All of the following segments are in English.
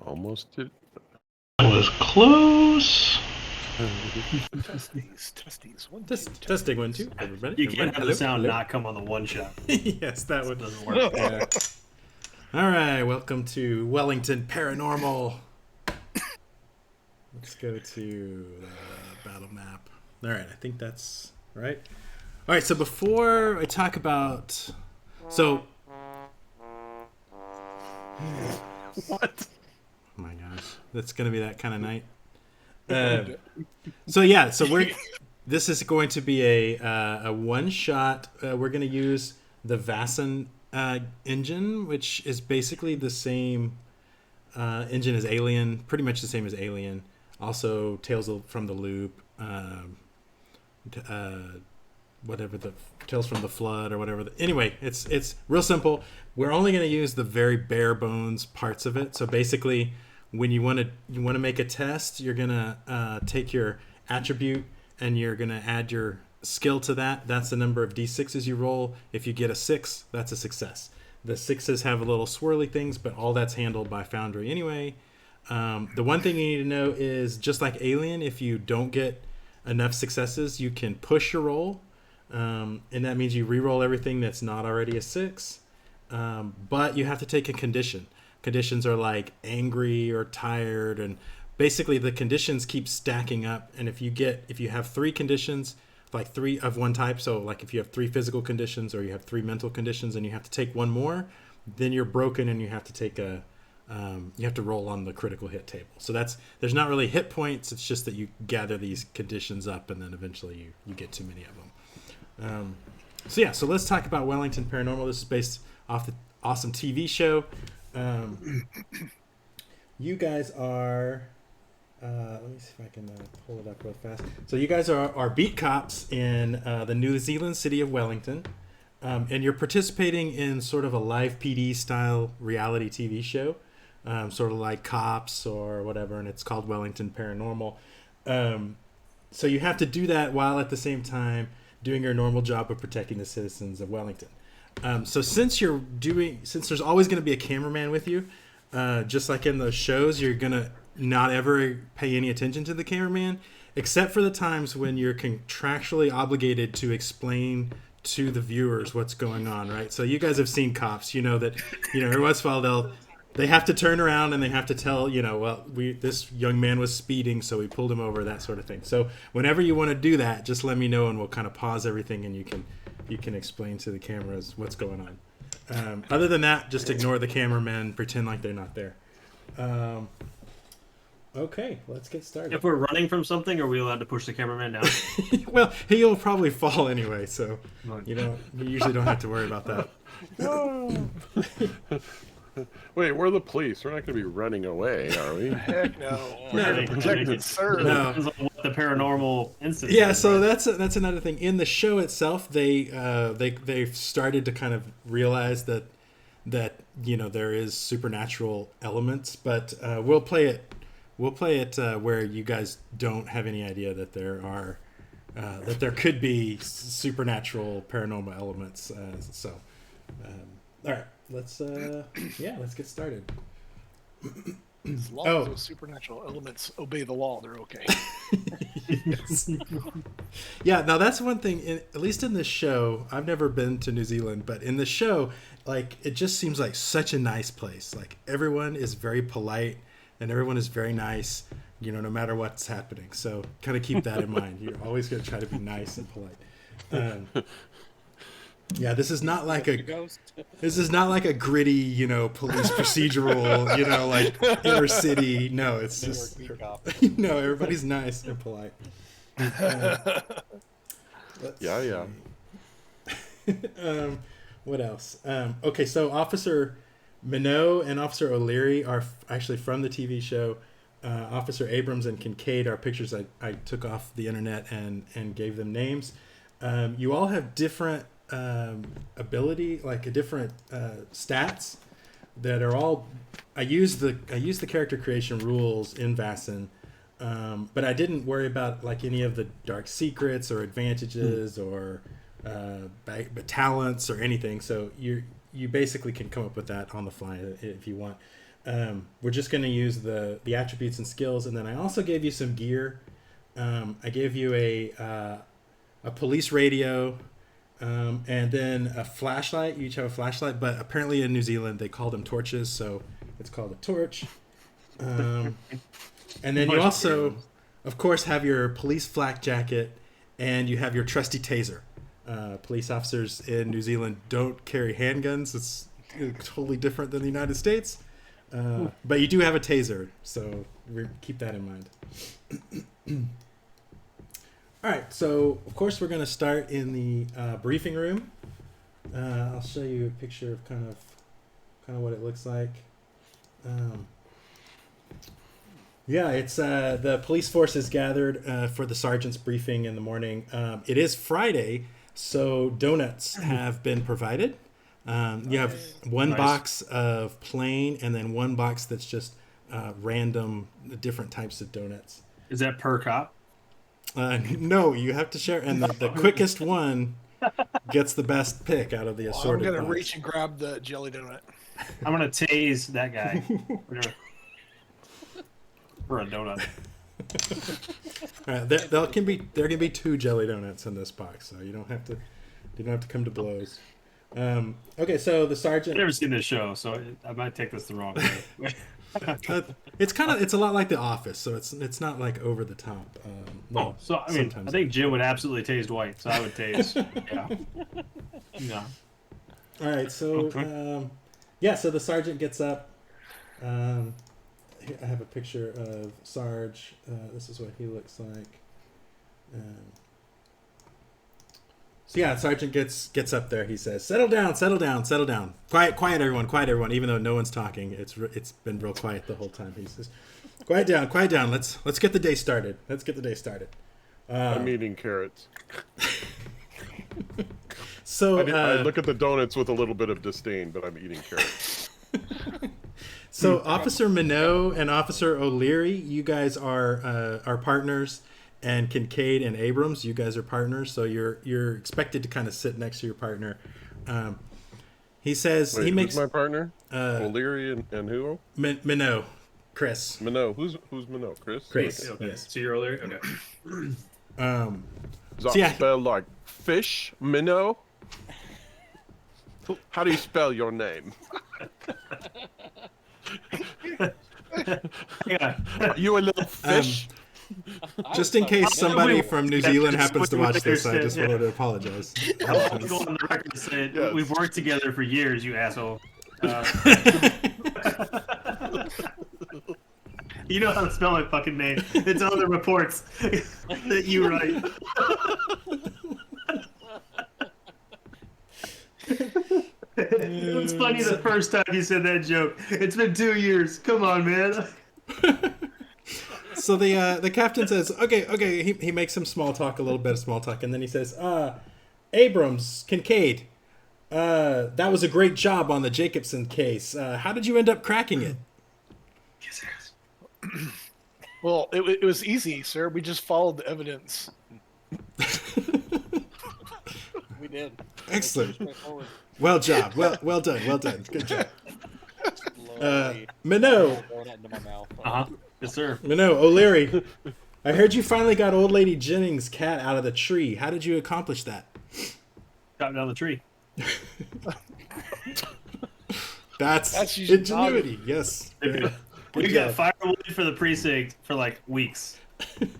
Almost did. That was close. Testes. Testing 1, 2. Everybody. You can't have the sound hello? not come on the one shot. Yes, that would. Doesn't work. Yeah. All right, welcome to Wellington Paranormal. Let's go to the battle map. All right, I think that's right. All right, so before I talk about, so What? oh my gosh, that's gonna be that kind of night. So this is going to be a one shot. We're going to use the Vaesen engine, which is basically the same engine as Alien, pretty much the same as Alien. Also, Tales from the Loop, whatever the Tales from the Flood or whatever. Anyway, it's real simple. We're only going to use the very bare bones parts of it. So basically, when you want to make a test, you're gonna take your attribute and you're gonna add your skill to that. That's the number of d6s you roll. If you get a 6, that's a success. The 6s have a little swirly things, but all that's handled by Foundry anyway. The one thing you need to know is, just like Alien, if you don't get enough successes, you can push your roll, and that means you re-roll everything that's not already a 6. But you have to take a condition. Conditions are like angry or tired, and basically the conditions keep stacking up. And if you have 3 conditions, like 3 of one type, so like if you have 3 physical conditions or you have 3 mental conditions and you have to take one more, then you're broken and you have to take you have to roll on the critical hit table. So there's not really hit points. It's just that you gather these conditions up and then eventually you get too many of them. So let's talk about Wellington Paranormal. This is based off the awesome TV show. You guys are let me see if I can pull it up real fast. So you guys are beat cops in the New Zealand city of Wellington, and you're participating in sort of a live PD style reality TV show, sort of like Cops or whatever, and it's called Wellington Paranormal. So you have to do that while at the same time doing your normal job of protecting the citizens of Wellington. So since there's always going to be a cameraman with you, just like in those shows, you're going to not ever pay any attention to the cameraman, except for the times when you're contractually obligated to explain to the viewers what's going on, right? So you guys have seen Cops, you know that, every once in a while they have to turn around and they have to tell, this young man was speeding, so we pulled him over, that sort of thing. So whenever you want to do that, just let me know and we'll kind of pause everything and you can explain to the cameras what's going on. Other than that, just ignore the cameramen, pretend like they're not there. Okay, let's get started. If we're running from something, are we allowed to push the cameraman down? Well, he'll probably fall anyway, so you usually don't have to worry about that. No. Wait, we're the police. We're not going to be running away, are we? Heck no. No. Protect and serve. No. Depends on what the paranormal instance Yeah, is, so right? that's another thing. In the show itself, they've started to kind of realize that there is supernatural elements, but we'll play it where you guys don't have any idea that there could be supernatural paranormal elements. All right, let's get started. As long as those supernatural elements obey the law, they're okay. Yeah, now that's one thing, at least in this show, I've never been to New Zealand, but in the show, like, it just seems like such a nice place. Like, everyone is very polite and everyone is very nice, no matter what's happening. So kind of keep that in mind. You're always going to try to be nice and polite. Yeah, this is not like a gritty, police procedural, like inner city. No, it's just everybody's nice and polite. Yeah. What else? Okay, so Officer Minot and Officer O'Leary are actually from the TV show. Officer Abrams and Kincaid are pictures I took off the internet and gave them names. You all have different ability, like a different stats that are all. I use the character creation rules in Vaesen, but I didn't worry about like any of the dark secrets or advantages or talents or anything. So you basically can come up with that on the fly if you want. we're just going to use the attributes and skills, and then I also gave you some gear. I gave you a police radio, and then a flashlight. You each have a flashlight, but apparently in New Zealand they call them torches, so it's called a torch. And then you also, of course, have your police flak jacket, and you have your trusty taser. Police officers in New Zealand don't carry handguns. It's totally different than the United States. But you do have a taser, so keep that in mind. All right, so of course we're going to start in the briefing room. I'll show you a picture of kind of what it looks like. Yeah, it's the police force is gathered for the sergeant's briefing in the morning. It is Friday, so donuts have been provided. You have one box of plain and then one box that's just random different types of donuts. Is that per cop? No, you have to share, and the quickest one gets the best pick out of the assorted I'm gonna box. reach and grab the jelly donut. I'm gonna tase that guy. For a donut. All right, there can be 2 jelly donuts in this box, so you don't have to come to blows. Okay, so the sergeant. I've never seen this show, so I might take this the wrong way. It's a lot like The Office, so it's not like over the top. So I mean, I think Jim would absolutely taste White, so I would taste. Yeah. All right, so so the sergeant gets up. Here I have a picture of Sarge. This is what he looks like. So yeah, Sergeant gets up there. He says, "Settle down, settle down, settle down. Quiet, everyone, quiet, everyone." Even though no one's talking, it's been real quiet the whole time. He says, quiet down. Let's get the day started. I'm eating carrots. So I look at the donuts with a little bit of disdain, but I'm eating carrots. So Officer Minot and Officer O'Leary, you guys are partners, and Kincaid and Abrams, you guys are partners. So you're expected to kind of sit next to your partner. He says Wait, he makes who's my partner. O'Leary and who? Minot, Chris. Minot. Who's Minot? Chris. Chris. Okay. Yes. So you're O'Leary? Okay. Does that spell like fish? Minot. How do you spell your name? Yeah. Are you a little fish? Just in case somebody from New Zealand happens to watch this, I just wanted to apologize. I'll go on the record to say Yes. we've worked together for years, you asshole. You know how to spell my fucking name. It's on the reports that you write. It was funny the first time you said that joke. It's been 2 years. Come on, man. So the captain says, okay. He makes some small talk, a little bit of small talk, and then he says, Abrams, Kincaid, that was a great job on the Jacobson case. How did you end up cracking it? Well, it was easy, sir. We just followed the evidence. We did. Excellent. Straightforward. Well done. Good job. Slowly Minot, throwing it into my mouth. Yes, sir. O'Leary, I heard you finally got old lady Jennings' cat out of the tree. How did you accomplish that? Got down the tree. That's usually ingenuity. Yes. We got firewood for the precinct for like weeks.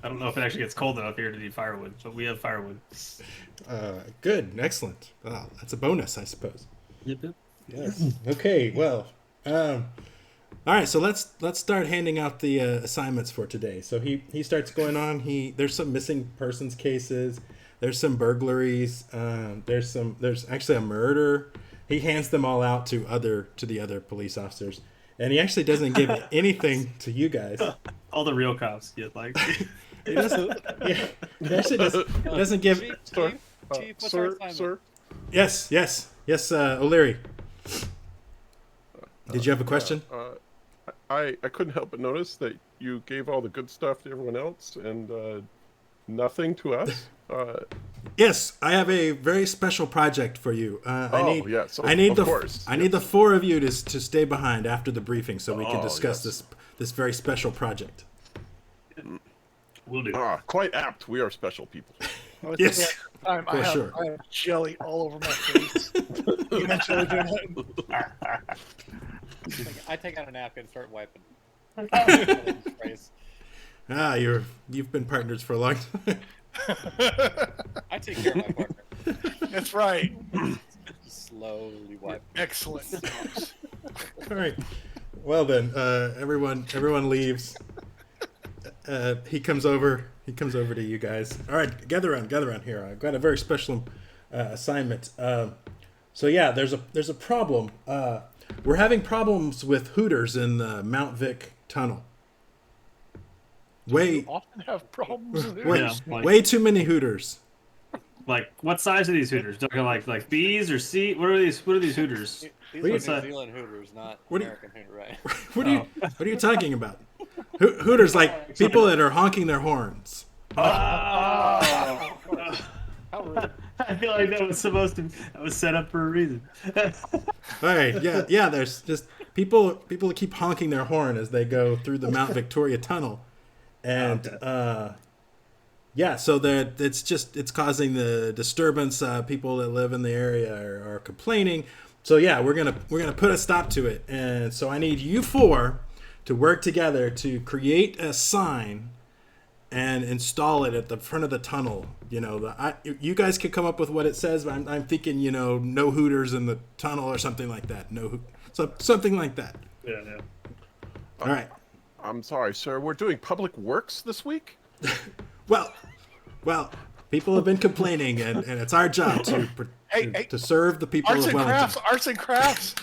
I don't know if it actually gets cold enough here to need firewood, but we have firewood. Good. Excellent. Wow, that's a bonus, I suppose. Yep. Yes. Okay. Well. All right. So let's start handing out the assignments for today. So he starts going on. There's some missing persons cases. There's some burglaries. There's actually a murder. He hands them all out to the other police officers, and he actually doesn't give anything to you guys. All the real cops get like. He doesn't. Yeah. He actually doesn't give. Chief, what's our assignment? Sir. Yes. O'Leary. Did you have a question? I couldn't help but notice that you gave all the good stuff to everyone else and nothing to us. Yes, I have a very special project for you. Yes, I need of course. I need the four of you to stay behind after the briefing so we can discuss yes. this very special project. We'll do. Quite apt. We are special people. Yes, I for sure. have jelly all over my face. You mentioned doing that. I take out a napkin and start wiping. Face. You've been partners for a long time. I take care of my partner. That's right. Slowly wipe. Excellent. All right. Well then, everyone leaves. He comes over to you guys. All right, gather around here. I've got a very special assignment. So yeah, there's a problem. We're having problems with Hooters in the Mount Vic tunnel. You often have problems with it. Way too many Hooters. Like, what size are these Hooters? Talking like B's or C? What are these Hooters? These are New Zealand Hooters, not American Hooter, right? What are you talking about? Hooters like people that are honking their horns. How rude. I feel like that was set up for a reason. All right, yeah. There's just people keep honking their horn as they go through the Mount Victoria tunnel, and so it's causing the disturbance. People that live in the area are complaining. So yeah, we're gonna put a stop to it, and so I need you four to work together to create a sign and install it at the front of the tunnel. You know, you guys could come up with what it says, but I'm thinking, no Hooters in the tunnel or something like that. Something like that. Yeah. All right. I'm sorry, sir. We're doing public works this week? Well, people have been complaining, and it's our job to serve the people of Wellington. Arts and crafts.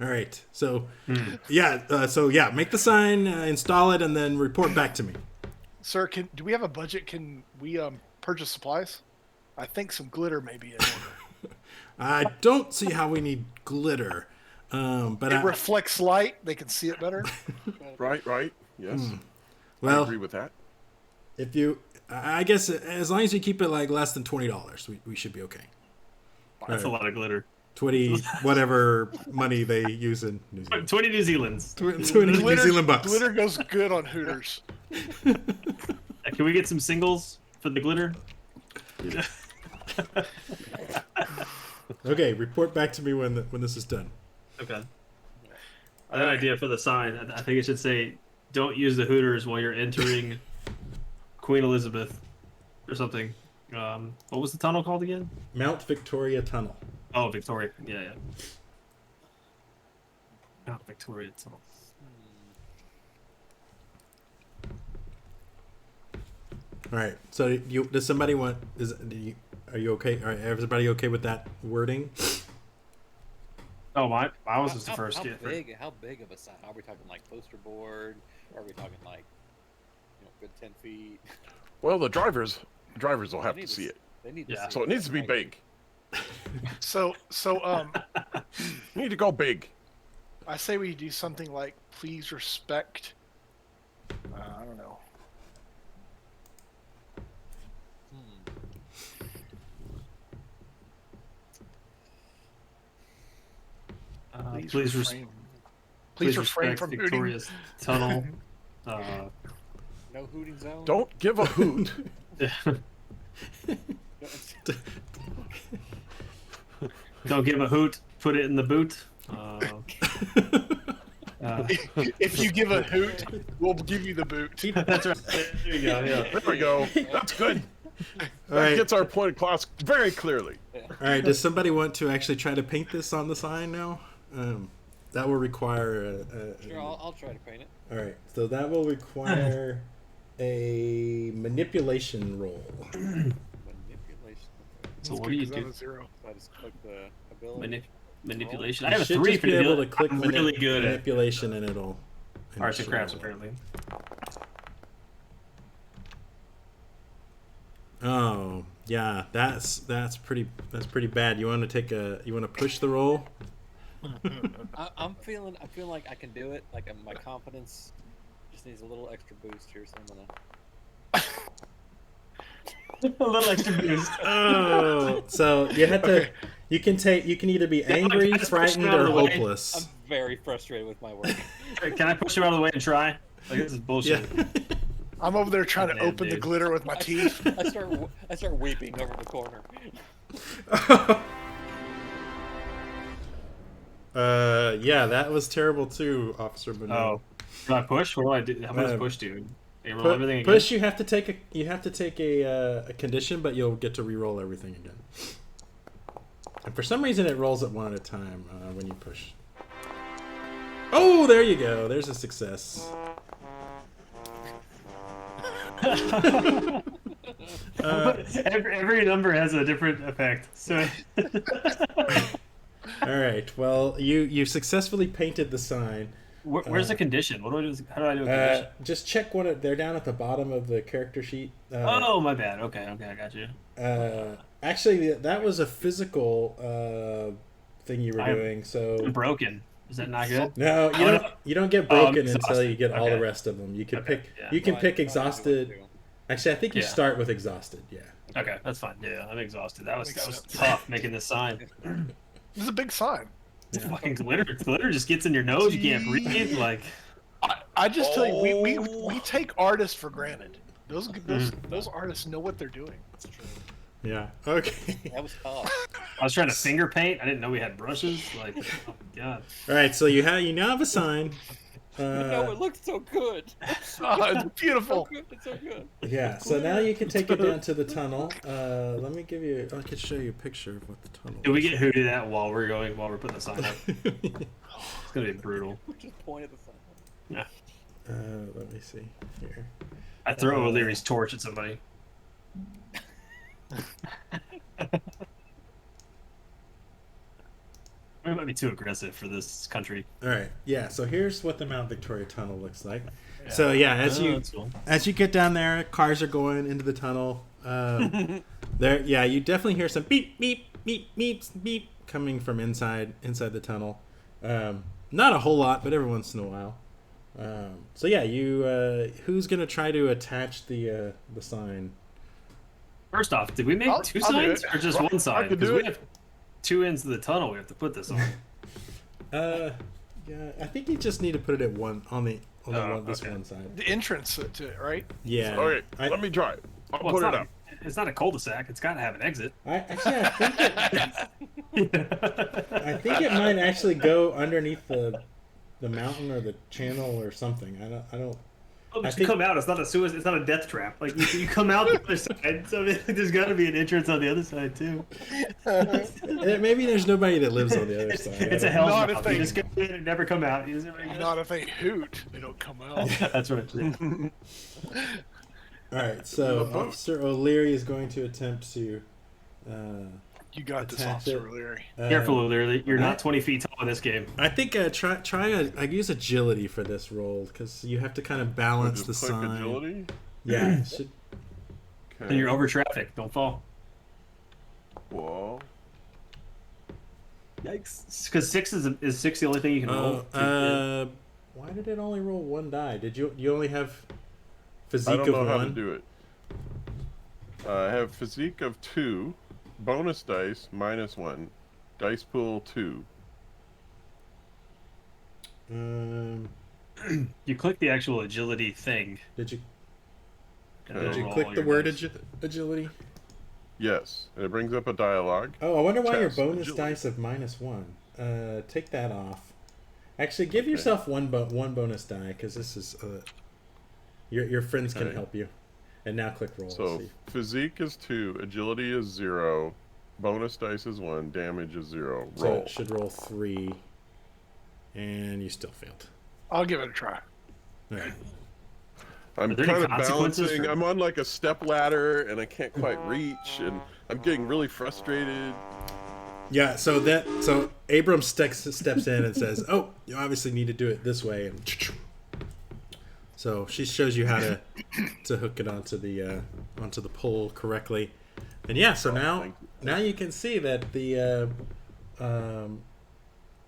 All right. So, make the sign, install it, and then report back to me. Sir, do we have a budget? Can we purchase supplies? I think some glitter may be in order. I don't see how we need glitter, but it reflects light. They can see it better. Right. Yes. Well, I agree with that. I guess as long as you keep it like less than $20, we should be okay. That's a lot of glitter. 20 whatever money they use in New Zealand. 20 New Zealands. 20 New Zealand bucks. Glitter goes good on Hooters. Can we get some singles for the glitter? Okay, report back to me when this is done. Okay. That idea for the sign, I think it should say, "Don't use the Hooters while you're entering Queen Elizabeth," or something. What was the tunnel called again? Mount Victoria Tunnel. Oh, Victoria. Yeah. Mount Victoria Tunnel. All right. So, does somebody want? Are you okay? Are everybody okay with that wording? Oh, I was just the first. How big of a sign? Are we talking like poster board? Or are we talking like, good 10 feet? Well, the drivers will have to see it. They need to see So it needs to be big. So You need to go big. I say we do something like, please respect. I don't know. Please refrain from Victoria's tunnel. No hooting zone. Don't give a hoot. Don't give a hoot. Put it in the boot. If you give a hoot, we'll give you the boot. That's right. There you go. Yeah. There we go. That's good. All That right. gets our point across very clearly. All right. Does somebody want to actually try to paint this on the sign now? That will require Sure, I'll try to paint it. All right. So that will require a manipulation roll. Manipulation. So what do you do? Zero. So I just click the ability. Manipulation. You I have a should 3 just for be able to manipulation. click I'm really good at manipulation, and it'll. arts and show. crafts, apparently. Oh yeah, that's pretty bad. You want to push the roll? I feel like I can do it. Like my confidence just needs a little extra boost here, so I'm gonna. A little extra boost. Oh, so you had to. You can either be angry, Just push frightened, him out of or the way. I'm hopeless. very frustrated with my work. Can I push him out of the way and try? Like, this is Yeah. bullshit. I'm over there trying to Man, open the dude. glitter with my teeth. I start weeping over the corner. Yeah, that was terrible too, Officer Bonneau. Oh. Do I push? What do I do? How much Uh, push do? You roll everything again? Push. You have to take a condition, but you'll get to re-roll everything again. And for some reason, it rolls it one at a time when you push. Oh, there you go. There's a success. Every number has a different effect. So All right. Well, you successfully painted the sign. where's the condition? What do I do? How do I do a condition? Just check they're down at the bottom of the character sheet. Oh, my bad. Okay, I got you. Actually, that was a physical thing you were doing. So I'm broken. Is that not good? no, you don't get Oh, I'm broken until exhausted. you get all Okay. the rest of them. You can Okay, pick. yeah. You can No, I- pick no, I know what to exhausted. do. Actually, I think you Yeah. start with exhausted. Yeah. Okay, that's fine. Yeah, I'm exhausted. That was Makes sense. tough making this sign. This is a big sign. Fucking glitter. Glitter just gets in your nose. You can't breathe. Like, I just tell you, we take artists for granted. Those artists know what they're doing. That's true. Yeah. Okay. That was tough. I was trying to finger paint. I didn't know we had brushes. Like, oh my god. All right. So you now have a sign. No, it looked so good. Oh, it's So beautiful. good. It's so good. Yeah. So now you can take it down to the tunnel. Let me give you. I could show you a picture of what the tunnel. Did we is. get hooted at while we're putting the sign up? It's gonna be brutal. Just point at the sun. Yeah. Let me see here. I throw O'Leary's torch at somebody. We might be too aggressive for this country. All right. Yeah. So here's what the Mount Victoria Tunnel looks like. So yeah, That's cool. as you get down there, cars are going into the tunnel. There, yeah, you definitely hear some beep, beep, beep, beep, beep coming from inside the tunnel. Not a whole lot, but every once in a while. So yeah, who's gonna try to attach the sign? First off, did we make I'll two do signs it. or just one sign? can Because do we it. have two ends of the tunnel we have to put this on. Yeah, I think you just need to put it at one on this okay. one side. The entrance to it, right? Yeah. Okay, let me try it. I'll Well, put it's it not, up. it's not a cul-de-sac. It's got to have an exit. I think it might actually go underneath the mountain or the channel or something. I don't. Oh, but I you think- come out. It's not a death trap. Like you come out the other side. So I mean, there's got to be an entrance on the other side too. Maybe there's nobody that lives on the other side. It's a I don't- hell's Not if mouth. they- You just go in and never come out. You just- Not if they hoot, they don't come out. That's right. Yeah. All right, so Officer O'Leary is going to attempt to. You got this, Attach Officer it. O'Leary. Careful, O'Leary. You're not 20 feet tall in this game. I think I use agility for this roll because you have to kind of balance Just the click sign. agility. Yeah. it should- And you're over traffic. Don't fall. Whoa. Yikes. Because six is six the only thing you can roll. Why did it only roll one die? Did you only have physique I don't of know how to one? do it. I have physique of 2, bonus dice -1, dice pool 2. You click the actual agility thing. Did you and Okay. it'll did you roll click all the your word dice. agility? Yes, and it brings up a dialogue. Oh, I wonder why your Test bonus agility. dice of -1. Take that off. Actually, give yourself one bonus die because this is your friends can Okay. help you. And now click roll. So See. physique is 2, agility is 0, bonus dice is 1, damage is 0. So Roll. it should roll 3, and you still failed. I'll give it a try. All right. I'm Are there any kind of consequences balancing. for- I'm on like a step ladder, and I can't quite reach, and I'm getting really frustrated. Yeah. So Abram steps in and says, "Oh, you obviously need to do it this way." And so she shows you how to hook it onto the pole correctly. And yeah, so thank now you can see that the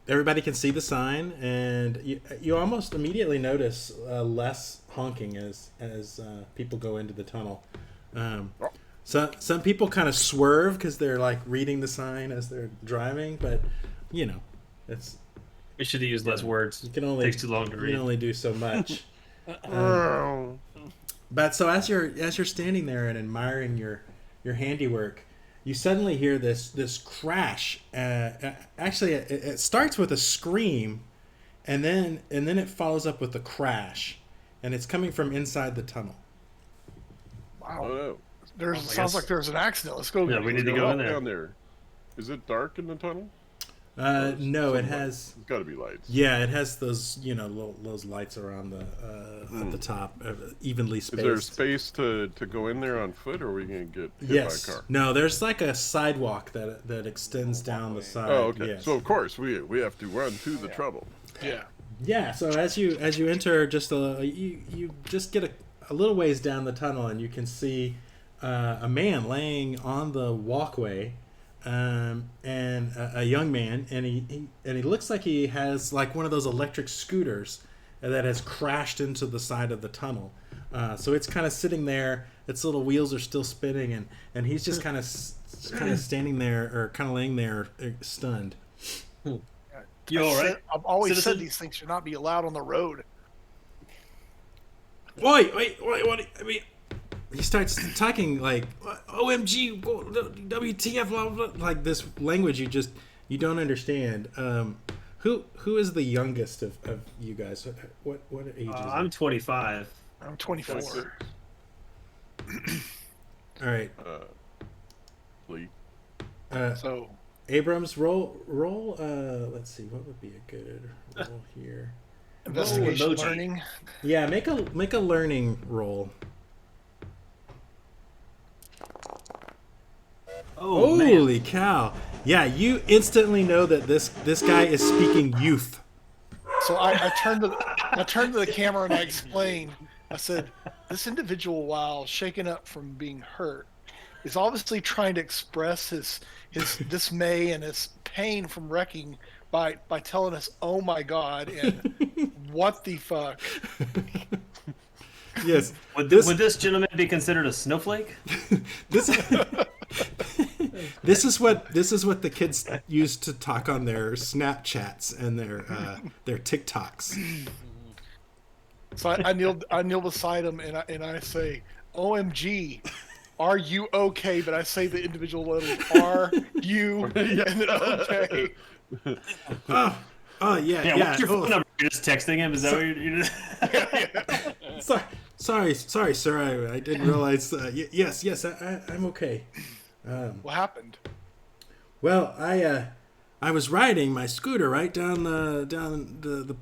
everybody can see the sign, and you almost immediately notice less honking as people go into the tunnel. Some people kind of swerve because they're like reading the sign as they're driving, but you know, it's We should have used less words. you can only Takes too long to you read. can only do so much. Oh. But so as you're standing there and admiring your handiwork, you suddenly hear this crash. Actually, it starts with a scream, and then it follows up with a crash, and it's coming from inside the tunnel. Wow. Oh no. There's I sounds guess- like there's an accident. Let's go. Yeah, we need to Let's go walk in there. down there. Is it dark in the tunnel? No, it Some has. It's got to be lights. Yeah, it has those those lights around the at the top, evenly Is spaced. there space to go in there on foot, or are we gonna get hit Yes. by a car? No, there's like a sidewalk that extends down the side. Oh, okay. Yes. So of course we have to run through the trouble. Yeah. Yeah, so as you enter, just you just get a little ways down the tunnel, and you can see a man laying on the walkway, and a young man, and he looks like he has like one of those electric scooters that has crashed into the side of the tunnel. So it's kind of sitting there; its little wheels are still spinning, and he's just kind of standing there or kind of laying there, stunned. You all right? I've always Citizen? said these things should not be allowed on the road. Wait, what? I mean, he starts talking like OMG, WTF, blah, blah, blah, like this language you don't understand. Who is the youngest of you guys? What age is I'm 25. I'm 24. All right, Lee. So Abrams, roll. Let's see, what would be a good roll here? investigation, emoji. learning. Yeah, make a learning roll. Oh, man. Holy cow! Yeah, you instantly know that this guy is speaking youth. So I turned to the camera and I explained. I said, "This individual, while shaken up from being hurt, is obviously trying to express his dismay and his pain from wrecking by telling us, 'Oh my God,' and 'What the fuck?'" Yes. Would this gentleman be considered a snowflake? This this is what the kids use to talk on their Snapchats and their TikToks. So I kneel beside him and I say, "OMG, are you okay?" But I say the individual letters, "Are you?" and then okay. Oh yeah. What's your phone Oh, number? You're just texting him? Is that what you're just... sorry, sir. I didn't realize. Yes, I'm okay. What happened? Well, I was riding my scooter right down the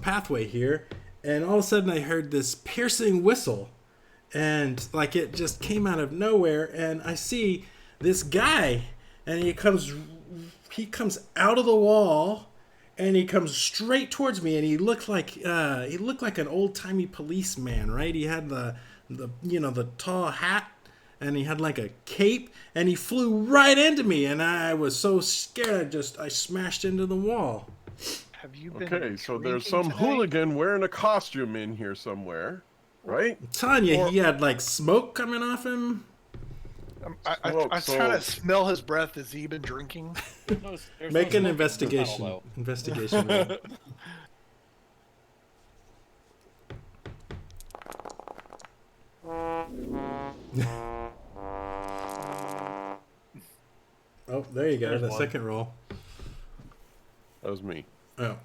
pathway here, and all of a sudden I heard this piercing whistle, and like it just came out of nowhere, and I see this guy, and he comes out of the wall, and he comes straight towards me, and he looked like an old timey policeman, right? He had the tall hat, and he had like a cape, and he flew right into me, and I was so scared I smashed into the wall. Have you been? Okay, so there's drinking some today? hooligan wearing a costume in here somewhere, right? I'm telling you, he had like smoke coming off him. I was trying to smell his breath. Has he been drinking? There's Make no an smoke in the investigation. tunnel, Investigation. roll. Oh, there you go. There's The one. second roll. That was me. Oh,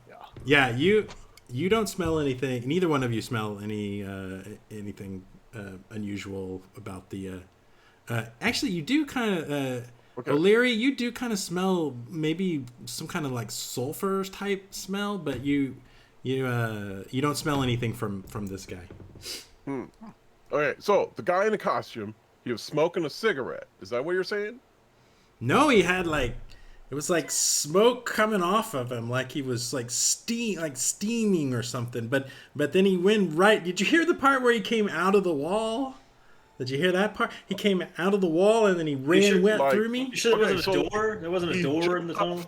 yeah. You don't smell anything. Neither one of you smell anything unusual about the. Actually, you do kind of. Okay. O'Leary, you do kind of smell maybe some kind of like sulfur type smell, but you don't smell anything from this guy. Okay, so the guy in the costume, he was smoking a cigarette. Is that what you're saying? No, he had like it was like smoke coming off of him, like he was like steaming or something. But then he went right. Did you hear the part where he came out of the wall? Did you hear that part? He came out of the wall and then he ran wet like- through me. You sure there Okay, wasn't so a door? There wasn't a He door jumped in the tunnel?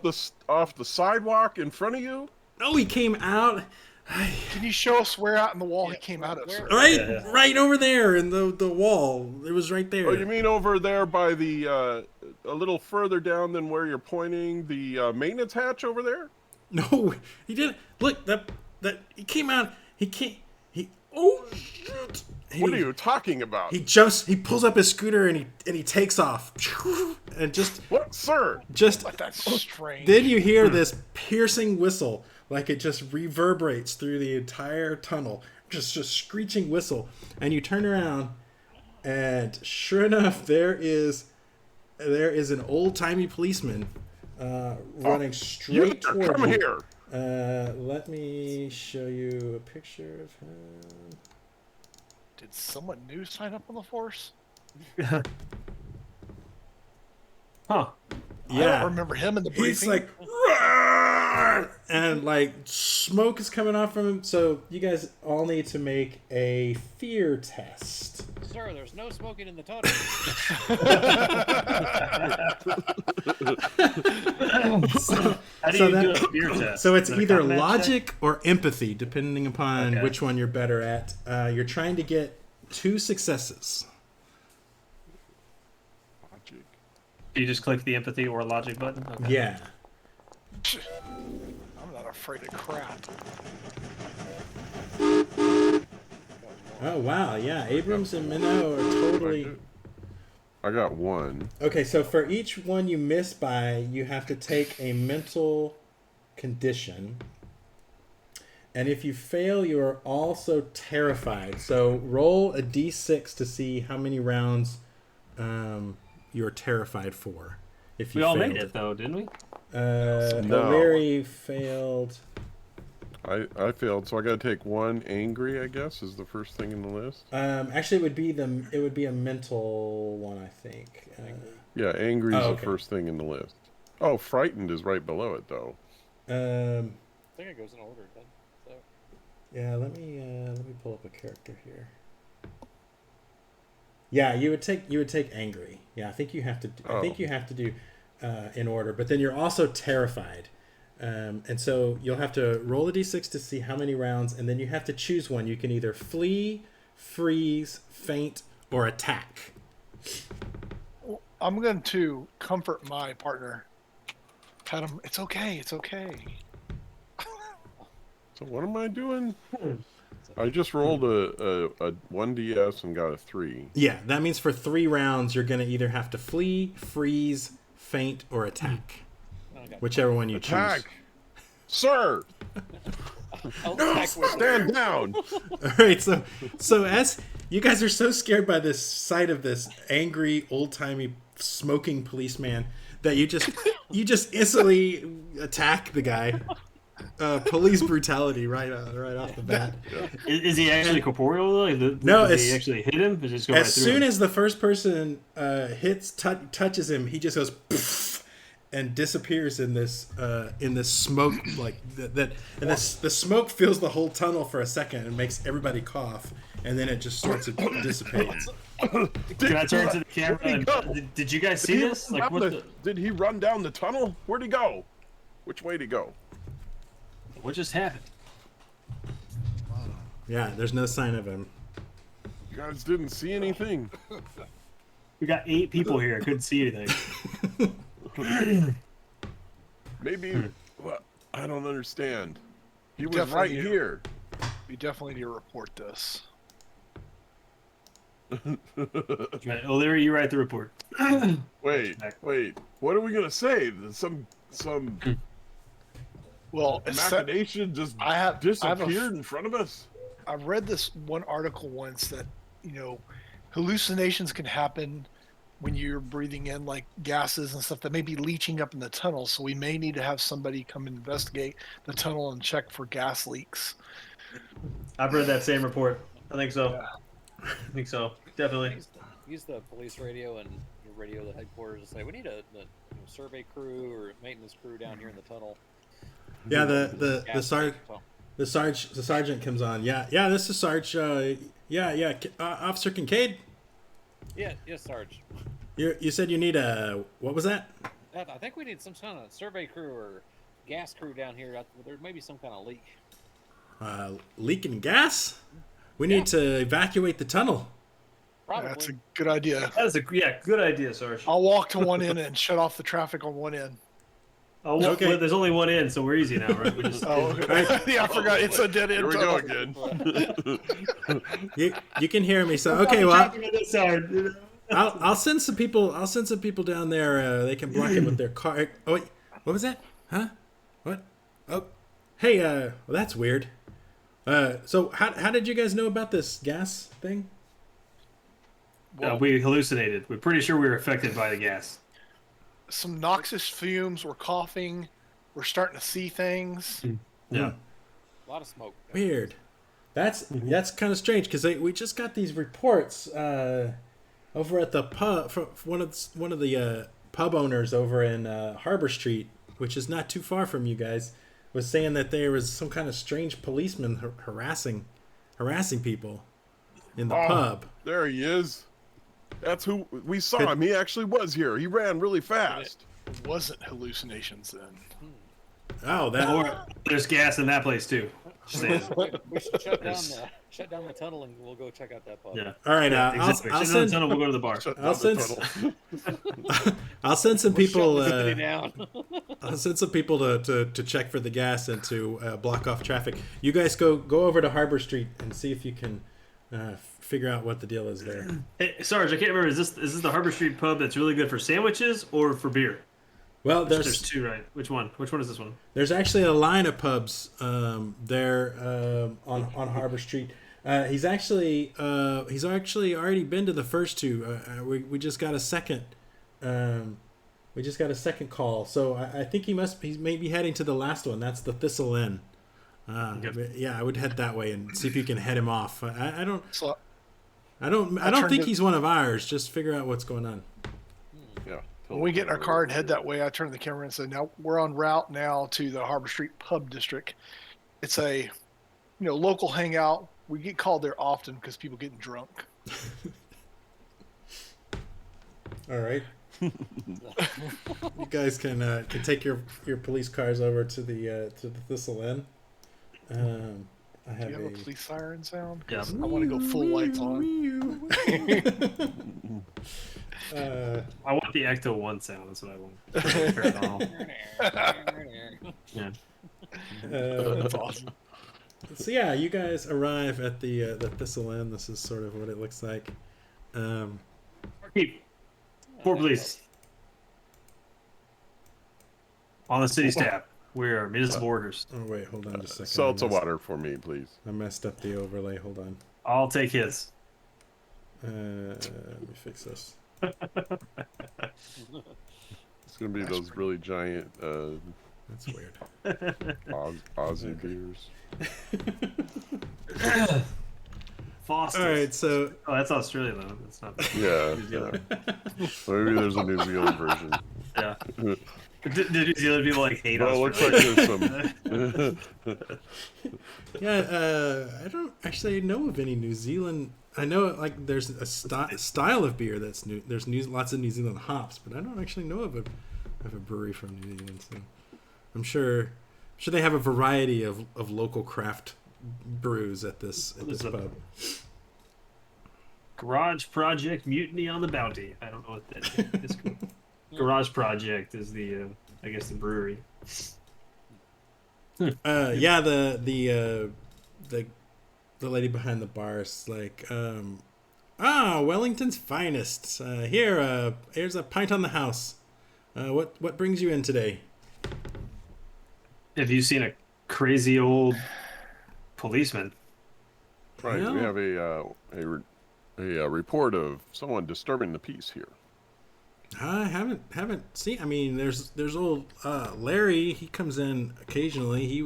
off the sidewalk in front of you? No, he came out Can you show us where out in the wall he came out of, where- sir? Right, Yeah. right over there in the wall. It was right there. Oh, you mean over there by the a little further down than where you're pointing, the maintenance hatch over there? No, he didn't. Look, that he came out. He can't. He. Oh shit! What are you talking about? He jumps. He pulls up his scooter and he takes off. And just What, sir? But that's strange. then you hear this piercing whistle, like it just reverberates through the entire tunnel. Just a screeching whistle, and you turn around, and sure enough, there is an old timey policeman running straight You toward come you. here. Let me show you a picture of him. Did someone new sign up on the force? Huh. I Yeah, don't remember him in the briefing. he's like, "Roar!" And like smoke is coming off from him. So you guys all need to make a fear test. Sir, there's no smoking in the tunnel. How do So you that- do a fear test? So it's Is it a either combat logic or empathy, depending upon Okay. which one you're better at. You're trying to get 2 successes. Logic. check? You just click the empathy or logic button. Okay. Yeah. I'm not afraid of crap. Oh wow, yeah. Abrams and Minnow are totally. I got 1. Okay, so for each one you miss by, you have to take a mental condition. And if you fail, you are also terrified. So roll a d6 to see how many rounds you're terrified for. If you We all failed. made it though, didn't we? No. O'Leary failed. I failed, so I got to take 1 angry, I guess, is the first thing in the list. Actually, it would be a mental one, I think. Yeah, angry is Oh, the okay. first thing in the list. Oh, frightened is right below it, though. I think it goes in order, then. So Yeah, let me pull up a character here. Yeah, you would take angry. Yeah, I think you have to. I think Oh. you have to do in order. But then you're also terrified, and so you'll have to roll a d6 to see how many rounds, and then you have to choose one. You can either flee, freeze, faint, or attack. I'm going to comfort my partner. Pat him. It's okay. It's okay. So what am I doing? I just rolled a 1ds and got a 3. Yeah, that means for 3 rounds you're gonna either have to flee, freeze, faint, or attack, I got whichever one you choose. Attack! Sir! I'll attack with Stand down! All right, so as you guys are so scared by this sight of this angry, old-timey, smoking policeman that you just instantly attack the guy. Police brutality right off the bat. Is he actually corporeal though? Like, No, does he it's- actually hit him? Or just go right As through soon him? as the first person touches him, he just goes poof, and disappears in this smoke like that. And the smoke fills the whole tunnel for a second and makes everybody cough, and then it just starts to dissipate. Can I turn to the camera? Where'd he And, go? did you guys see this? Like, what the? Did he run down the tunnel? Where'd he go? Which way did he go? What just happened? Yeah, there's no sign of him. You guys didn't see anything. We got 8 people here. Couldn't see anything. Maybe. Well, I don't understand. He was Definitely right you. here. We definitely need to report this. Right, O'Leary, you write the report. Wait. What are we gonna say? That Some Well, machination just I have a disappeared in front of us. I read this one article once that, hallucinations can happen when you're breathing in like gases and stuff that may be leaching up in the tunnel. So we may need to have somebody come investigate the tunnel and check for gas leaks. I've read that same report. I think so. I think so. Definitely. use the police radio and radio the headquarters and say we need a survey crew or maintenance crew down here in the tunnel. Yeah, the Gas sergeant. leak, so- The sergeant comes on. Yeah, this is Sarge. Officer Kincaid. Yeah, Sarge. You said you need a what was that? I think we need some kind of survey crew or gas crew down here. There may be some kind of leak. Leaking gas? We need to evacuate the tunnel. Probably. That's a good idea. That is good idea, Sarge. I'll walk to one end and shut off the traffic on one end. Oh, well, Okay. there's only one end, so we're easy now, right? We just, Oh, yeah, I forgot. It's a dead end. Here we go tunnel. again. You can hear me, so okay. Well, this side, you know? I'll send some people. I'll send some people down there. They can block it with their car. Oh, wait, what was that? Huh? What? Oh, hey. Well, that's weird. So how did you guys know about this gas thing? We hallucinated. We're pretty sure we were affected by the gas. Some noxious fumes. We're coughing. We're starting to see things. Yeah. A lot of smoke. Weird. That's kind of strange because we just got these reports over at the pub from one of the pub owners over in Harbor Street, which is not too far from you guys, was saying that there was some kind of strange policeman harassing people in the pub. There he is. That's who we saw him. He actually was here. He ran really fast. It wasn't hallucinations then. Oh, that. Or there's gas in that place too. Just saying. We should shut down the tunnel and we'll go check out that pub. Yeah. All right, Exactly. I'll Shut down the send. tunnel, we'll go to the bar. Shut I'll down the send. tunnel. I'll send some people. Shut the city down. I'll send some people to check for the gas and to block off traffic. You guys go over to Harbor Street and see if you can figure out what the deal is there. Hey, Sarge, I can't remember. Is this the Harbor Street pub that's really good for sandwiches or for beer? Well, There's two, right? Which one? Which one is this one? There's actually a line of pubs there on Harbor Street. He's actually already been to the first two. We just got a second. We just got a second call, so I think he's maybe heading to the last one. That's the Thistle Inn. Yeah, I would head that way and see if you can head him off. I don't So think he's one of ours. Just figure out what's going on. Yeah. when we get in our car and head that way, I turn to the camera and say, "Now we're en route now to the Harbor Street Pub District. It's a, local hangout. We get called there often because people getting drunk." All right. You guys can take your police cars over to the Thistle Inn. I Do have you have a police siren sound? Yeah. 'Cause I want to go full lights on. I want the Ecto 1 sound. That's what I want. Yeah. That's awesome. So yeah, you guys arrive at the Thistle Inn. This is sort of what it looks like. Keep. Four police. On the city staff. We are municipal orders. Oh wait, hold on just a second. Salts of water for me, please. I messed up the overlay. Hold on. I'll take his. Let me fix this. It's gonna be those really giant That's weird. Aussie beers. Foster's. All right, so Oh, that's Australia though. That's not. Yeah. New Zealand. Maybe there's a New Zealand version. Yeah. Do New Zealand people hate Well, it looks Australia? like there's some. yeah, I don't actually know of any New Zealand. I know there's a style of beer that's new. There's lots of New Zealand hops, but I don't actually know of a brewery from New Zealand. So I'm sure they have a variety of local craft brews at this pub. Garage Project Mutiny on the Bounty. I don't know what that is. Garage Project is the I guess the brewery. Yeah, the lady behind the bar is like, Wellington's finest. Here's a pint on the house. What brings you in today? Have you seen a crazy old policeman? Right. No. We have a report of someone disturbing the peace here. I haven't seen. I mean, there's old Larry. He comes in occasionally. He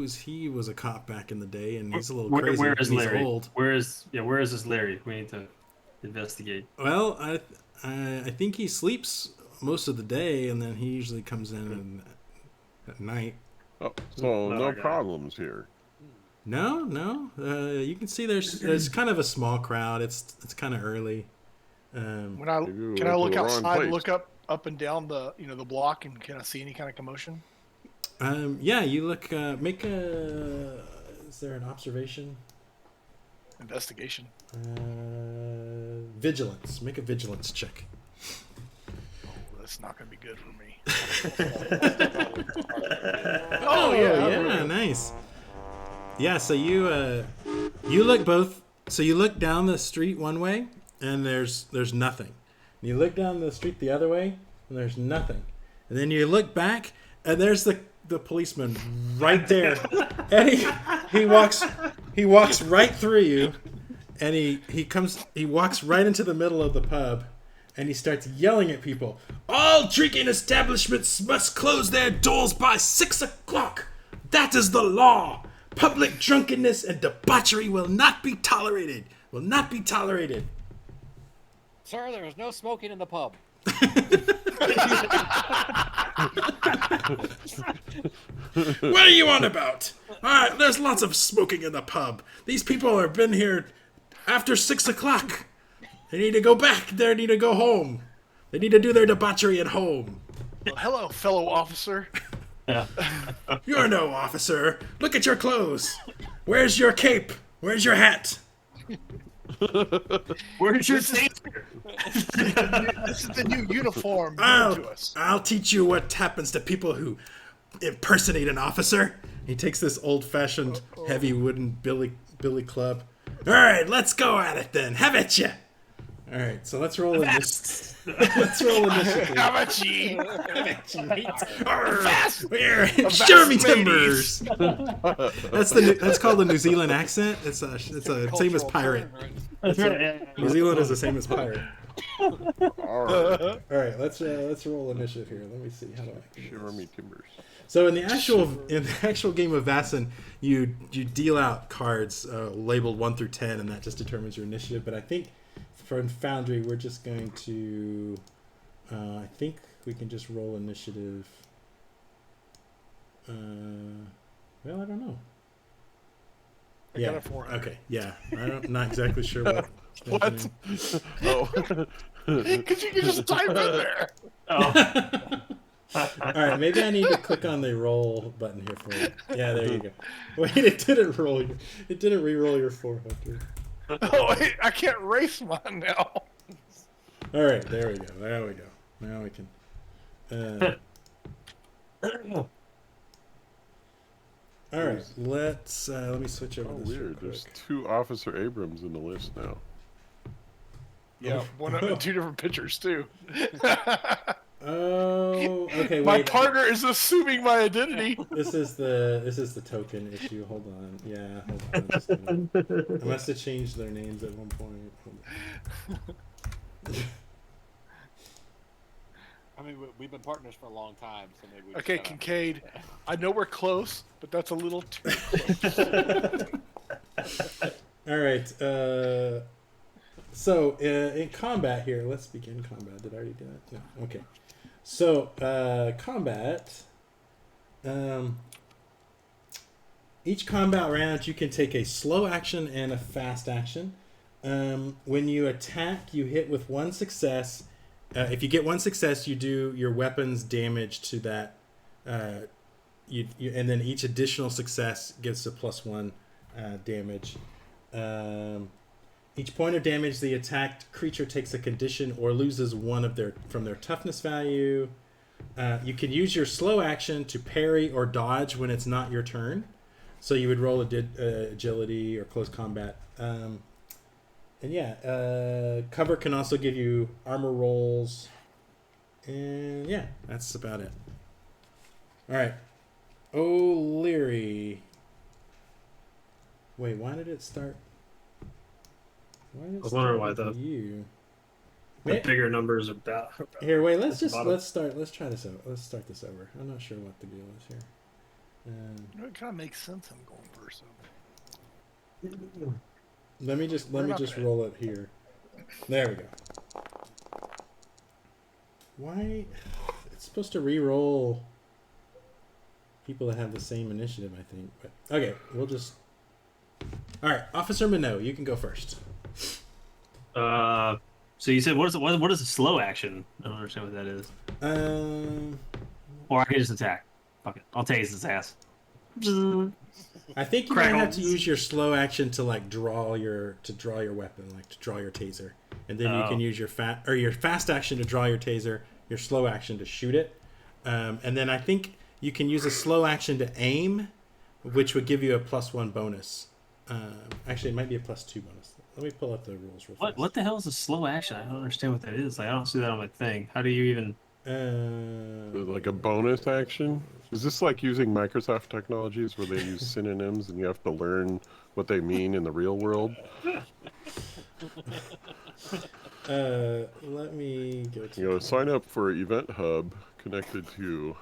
was a cop back in the day, and he's a little crazy. Where is and Larry? He's old. Where is this Larry? We need to investigate. Well, I think he sleeps most of the day, and then he usually comes in at night. Oh, so No, no I got it. problems here. No. You can see there's kind of a small crowd. It's kind of early. Can I went look to the wrong outside, place. look up and down the the block, and can I see any kind of commotion? Yeah, you look. Make a Is there an observation? Investigation. Vigilance. Make a vigilance check. Oh, that's not going to be good for me. Oh yeah, nice. Yeah, so you look both. So you look down the street one way, and there's nothing. And you look down the street the other way, and there's nothing. And then you look back, and there's the policeman right there, and he walks right through you, and he walks right into the middle of the pub, and he starts yelling at people. All drinking establishments must close their doors by 6 o'clock. That is the law. Public drunkenness and debauchery will not be tolerated. Will not be tolerated. Sir, there is no smoking in the pub. What are you on about? All right, there's lots of smoking in the pub. These people have been here after 6 o'clock. They need to go back. They need to go home. They need to do their debauchery at home. Well, hello, fellow officer. Yeah. You're no officer. Look at your clothes. Where's your cape? Where's your hat? Where's your This is the new uniform given to us. I'll teach you what happens to people who impersonate an officer. He takes this old-fashioned, heavy wooden billy club. All right, let's go at it then. Have at ya. All right, so let's roll initiative. Let's roll initiative. How about you? Show me timbers. That's called the New Zealand accent. It's a same as pirate. That's right. Yeah. New Zealand is the same as pirate. All right. All right, let's roll initiative here. Let me see how do I. Shiver me timbers. So in the actual game of Vaesen, you deal out cards labeled 1 through 10, and that just determines your initiative. But I think for Foundry, we're just going to. I think we can just roll initiative. Well, I don't know. I got a 400. Okay. Yeah. I'm not exactly sure what. What? Oh. Because you can just type in there. Oh. All right, maybe I need to click on the roll button here for you. Yeah, there you go. Wait, it didn't roll. It didn't re-roll your 400. Oh, wait, I can't erase mine now. All right, there we go. There we go. Now we can. All right, let me switch over. Oh, this real weird. quick. There's 2 Officer Abrams in the list now. Yeah, one of 2 different pictures too. Oh, okay. My Wait. partner is assuming my identity. This is the token issue. Hold on. Yeah, hold on. Just a minute. I must have changed their names at one point. Hold on. I mean, we've been partners for a long time, so maybe we just Okay, gotta- Kincaid, I know we're close, but that's a little too close. All right. So in combat here, let's begin combat. Did I already do that? No. Okay. So combat. Each combat round, you can take a slow action and a fast action. When you attack, you hit with 1 success. If you get 1 success, you do your weapon's damage to that. And then each additional success gives a +1 damage. Each point of damage, the attacked creature takes a condition or loses 1 from their toughness value. You can use your slow action to parry or dodge when it's not your turn. So you would roll agility or close combat. And yeah, cover can also give you armor rolls. And yeah, that's about it. All right. O'Leary. Wait, why did it start? Why did it I was wondering start why with you? The Wait, bigger numbers are about. here, wait. Bottom. Let's try this out. Let's start this over. I'm not sure what the deal is here. You know, it kind of makes sense. I'm going first. Let me just We're not bad. roll it here. There we go. Why? It's supposed to re-roll people that have the same initiative, I think. But okay, we'll just. All right, Officer Minot, you can go first. So you said what is a slow action? I don't understand what that is. Um, Or I can just attack. Fuck it. I'll tase his ass. I think you might have to use your slow action to like draw your weapon, like to draw your taser, and then you can use your fast action to draw your taser, your slow action to shoot it, and then I think you can use a slow action to aim, which would give you a +1 bonus. Actually, it might be a +2 bonus. Let me pull up the rules real fast. What the hell is a slow action? I don't understand what that is. Like, I don't see that on my thing. How do you even? Like a bonus action? Is this like using Microsoft technologies where they use synonyms and you have to learn what they mean in the real world? Let me go to. You know, sign up for Event Hub connected to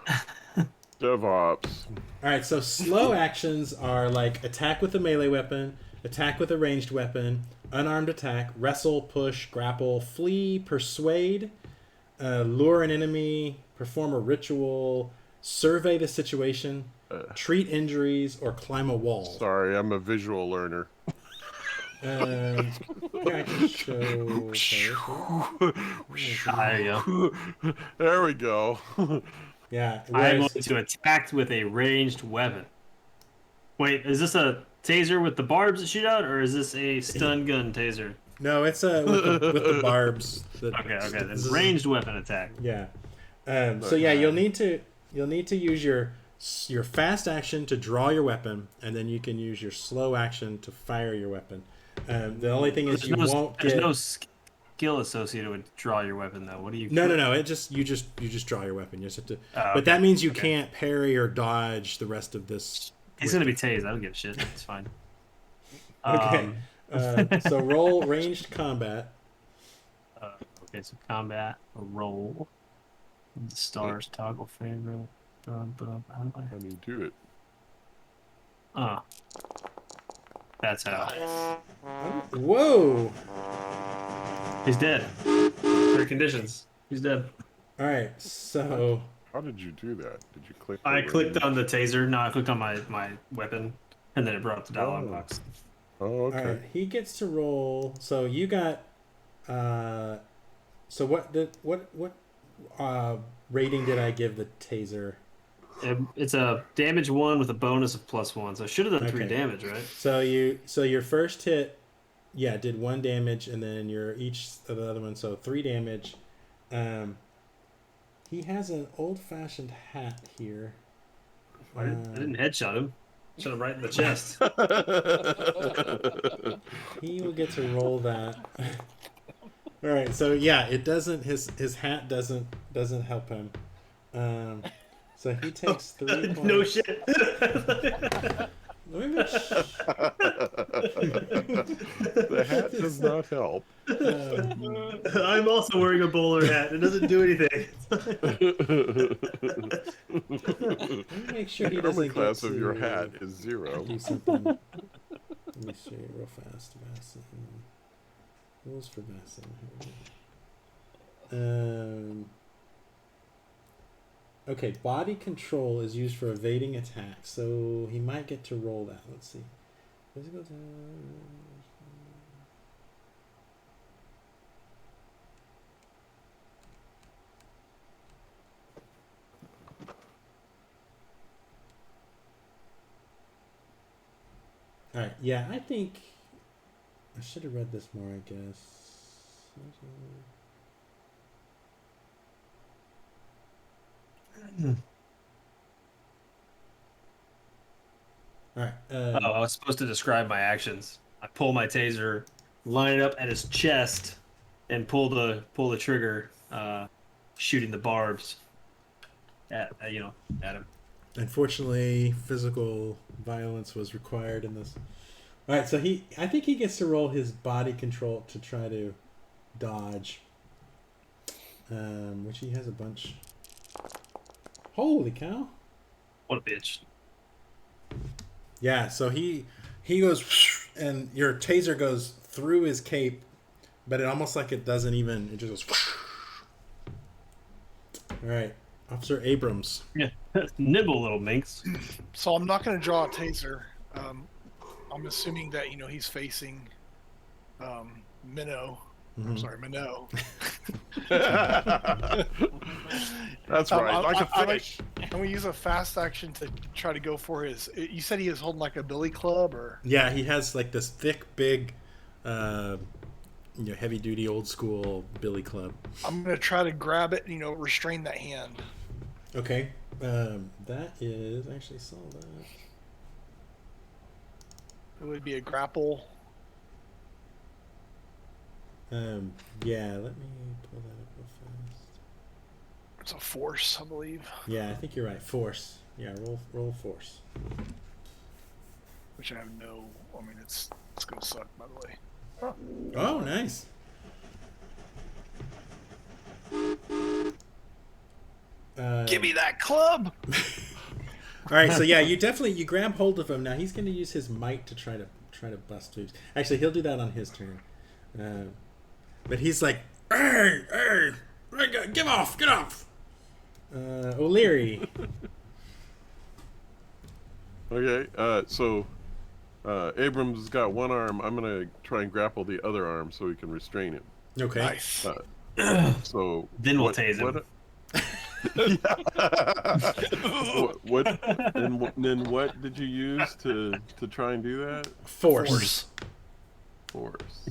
DevOps. All right, so slow actions are like attack with a melee weapon, attack with a ranged weapon, unarmed attack, wrestle, push, grapple, flee, persuade, lure an enemy, perform a ritual, survey the situation, treat injuries, or climb a wall. Sorry, I'm a visual learner. Yeah, I can show. There you go. There we go. Yeah, I'm going to attack with a ranged weapon. Wait, is this a taser with the barbs that shoot out, or is this a stun gun taser? no, it's with the barbs. Okay, then ranged weapon attack. Yeah. So yeah, you'll need to use your fast action to draw your weapon, and then you can use your slow action to fire your weapon. The only thing is There's won't no skill associated with draw your weapon though. What do you? No. It just you just draw your weapon. You just have to. But that means you can't parry or dodge the rest of this. He's gonna be tased. I don't give a shit. It's fine. Okay. So roll ranged combat. Okay, so combat, a roll. The stars toggle favorite. How do you do it? That's how. Whoa! He's dead. 3 conditions. He's dead. All right. So How did you do that? Did you click? I the clicked range? on the taser. No, I clicked on my weapon, and then it brought up the dialogue box. Oh, okay. all right, he gets to roll. So you got. So what rating did I give the taser? It's a damage 1 with a bonus of +1, so I should have done 3 Okay. damage, right? So your first hit, did 1 damage, and then each of the other one, so 3 damage. He has an old-fashioned hat here. I didn't headshot him. Shot him right in the chest. He will get to roll that. All right, so it doesn't. His hat doesn't help him. So he takes 3 points. No shit. Let me make sure. The hat does not help. I'm also wearing a bowler hat. It doesn't do anything. Let me make sure he The doesn't armor class get of your to hat is 0. do something. Let me see real fast. Vaesen. Rules for Vaesen. Okay, body control is used for evading attacks, so he might get to roll that. Let's see. Physical All right, yeah, I think I should have read this more, I guess. All right. I was supposed to describe my actions. I pull my taser, line it up at his chest, and pull the trigger, shooting the barbs at him. Unfortunately, physical violence was required in this. All right, so I think he gets to roll his body control to try to dodge, which he has a bunch. Holy cow! What a bitch. Yeah, so he goes, and your taser goes through his cape, but it almost like it doesn't even. It just goes. All right, Officer Abrams. Yeah, nimble little minx. So I'm not going to draw a taser. I'm assuming that he's facing Minnow. I'm sorry, Minnow. That's right. Like a fish. I'm Can we use a fast action to try to go for his? You said he was holding like a billy club, or Yeah, he has like this thick, big, heavy duty, old school billy club. I'm gonna try to grab it. Restrain that hand. Okay, that is actually saw that. It would be a grapple. Yeah, let me pull that up real fast. It's a force, I believe. Yeah, I think you're right. Force. Yeah, roll force. Which I have no. I mean, it's gonna suck, by the way. Oh, nice. Give me that club. All right, so yeah, you grab hold of him. Now he's going to use his might to try to bust loose. Actually, he'll do that on his turn. But he's like, hey, get off. O'Leary. Okay, so Abrams has got one arm. I'm gonna try and grapple the other arm so we can restrain him. Okay. Nice. So Then we'll tase him. Then what did you use to try and do that? Force.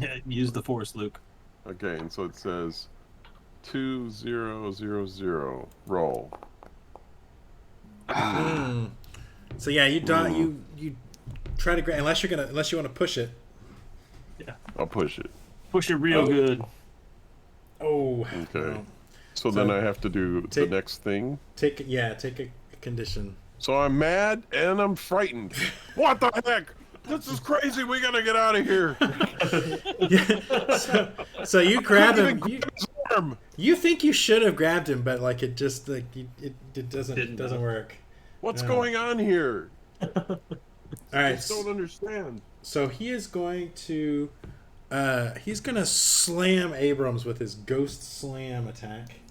Yeah, use the force, Luke. Okay, and so it says 2000 roll. So yeah, you try to grab unless you want to push it. Yeah. I'll push it. Push it real good. Oh. Okay. No. So then I have to do the next thing. Take a condition. So I'm mad and I'm frightened. What the heck? This is crazy. We gotta get out of here. Yeah. So you grab him. Arm. You think you should have grabbed him, but like it just like it doesn't work. What's going on here? All I right. just don't understand. So he is going to slam Abrams with his ghost slam attack.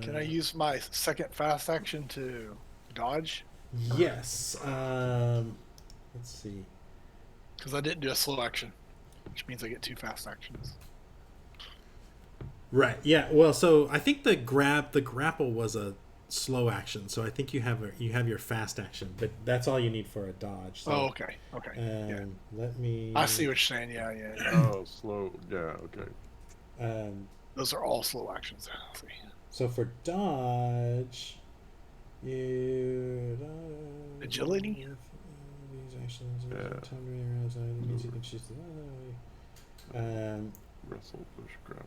Can I use my second fast action to dodge? Yes. Let's see. Because I didn't do a slow action, which means I get 2 fast actions. Right. Yeah. Well, so I think the grapple was a slow action. So I think you have your fast action, but that's all you need for a dodge. So, Oh, okay. Yeah. Let me. I see what you're saying. Yeah. Oh, slow. Yeah. Okay. Those are all slow actions. Let's see. So for dodge, you Agility? These actions. Yeah. Time to realize it means you can choose Wrestle, push, grab.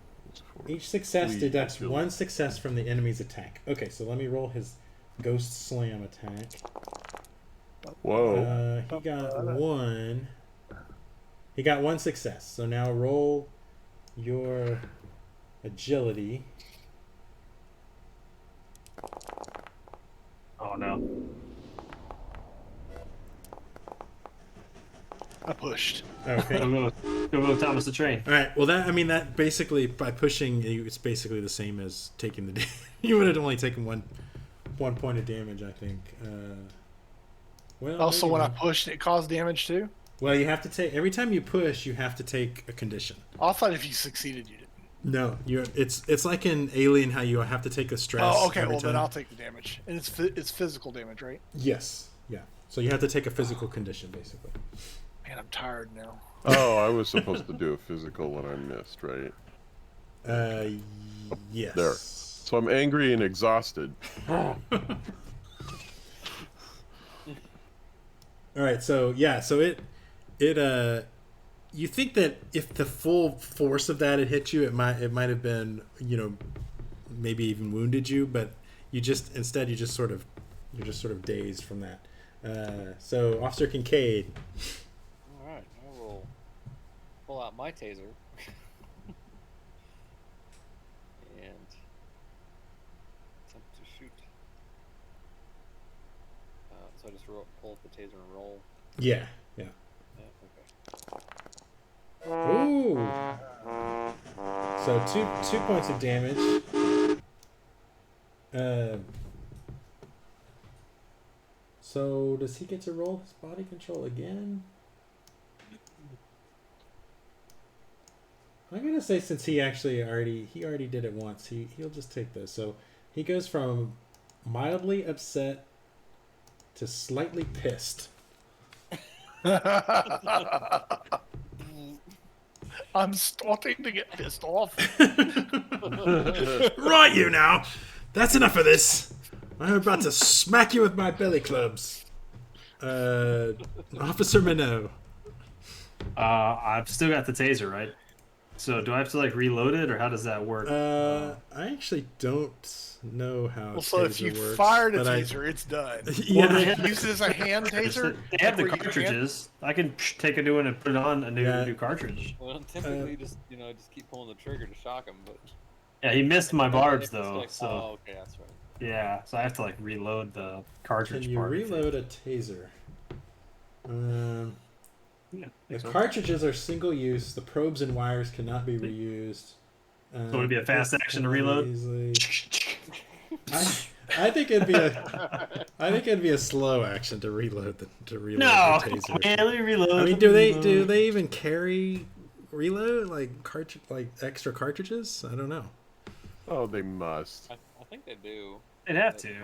each success Flee, deducts agility. 1 success from the enemy's attack. Okay, so let me roll his ghost slam attack. Whoa. He got 1. He got 1 success. So now roll your agility. Oh no. I pushed. Okay. Go Thomas the Train. All right. Well, that basically by pushing, it's basically the same as taking the. You would have only taken one point of damage, I think. Well. Also, maybe when I not. pushed, it caused damage too. Well, you have to take every time you push, you have to take a condition. I thought if you succeeded, you didn't. No, it's like in Alien how you have to take a stress. Oh, okay. every Well, then time. I'll take the damage, and it's physical damage, right? Yes. Yeah. So you have to take a physical condition, basically. Man, I'm tired now. Oh, I was supposed to do a physical and I missed, right? Yes. There. So I'm angry and exhausted. All right. So yeah. So it you think that if the full force of that had hit you, it might have been, maybe even wounded you, but you're just sort of dazed from that. So Officer Kincaid. All right, I will pull out my taser and attempt to shoot. So I just pull up the taser and roll. Yeah. Yeah. Yeah, okay. Ooh. So two points of damage. So does he get to roll his body control again? I'm gonna say since he already did it once, he'll just take this. So he goes from mildly upset to slightly pissed. I'm starting to get pissed off. Right, you now. That's enough of this. I'm about to smack you with my billy clubs. Officer Minot. I've still got the taser, right? So do I have to like reload it, or how does that work? I actually don't know how. Well, so if taser you works, fired a but taser, it's done. Yeah. Well, they have- Use it as a hand taser. They have the Like where you cartridges. I can take a new one and put it on a new Yeah. new cartridge. Well, typically just keep pulling the trigger to shock him, but Yeah, he missed my barbs It's though, like- so oh, okay, that's right. yeah, so I have to like reload the Can cartridge you part. reload a taser? Yeah, I The think so. cartridges are single use. The probes and wires cannot be reused. So would it be a fast action to reload? Easily. I think it'd be a slow action to reload the No, the taser. man, let me reload. I mean, let do me they reload. even carry reload like extra cartridges? I don't know. Oh, they must. I think they do. They'd have to.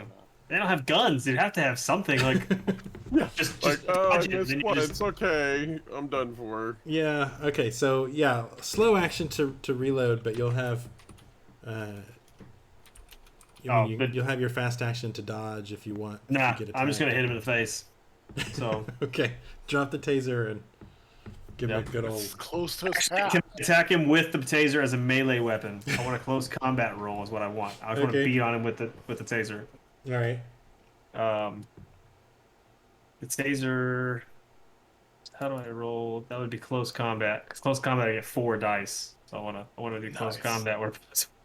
They don't have guns. They'd have to have something like just Like, oh, I dodge it, missed then you one. just- It's okay. I'm done for. Yeah. Okay. So yeah, slow action to reload, but you'll have. But- You'll have your fast action to dodge if you want. if Nah, you get I'm just gonna attacked. hit him in the face. So Okay, drop the taser and give him Yep. a good It's old. close to his actually, path. can I attack him with the taser as a melee weapon. I want a close combat roll is what I want. I just want to Okay. beat on him with the taser. All right. The taser. How do I roll? That would be close combat. 'Cause close combat, I get 4 dice. So I wanna do close Nice. combat. Where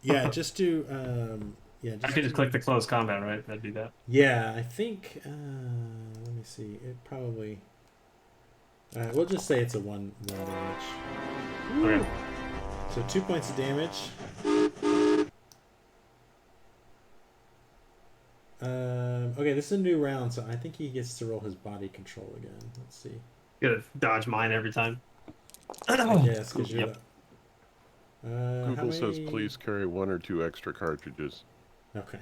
Yeah, just do. Yeah, I could just click the close combat, right? That'd be that. Yeah, I think. Let me see. It probably. We'll just say it's a one damage. Okay. So 2 points of damage. Okay, this is a new round, so I think he gets to roll his body control again. Let's see. Gotta dodge mine every time. Yes, because you're. Yep. How Google says many- please carry 1 or 2 extra cartridges. Okay.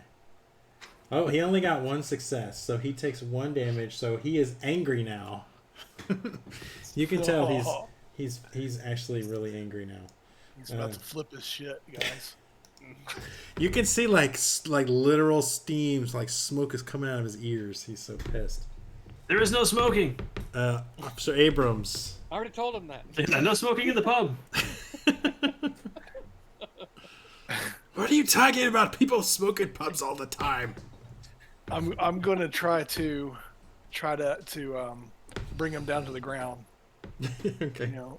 Oh, he only got 1 success, so he takes 1 damage. So he is angry now. You can tell he's actually really angry now. He's about to flip his shit, guys. You can see like literal steams, like smoke is coming out of his ears. He's so pissed. There is no smoking. Officer Abrams. I already told him that. Yeah, no smoking in the pub. What are you talking about? People smoke in pubs all the time. I'm gonna try to bring him down to the ground. Okay. You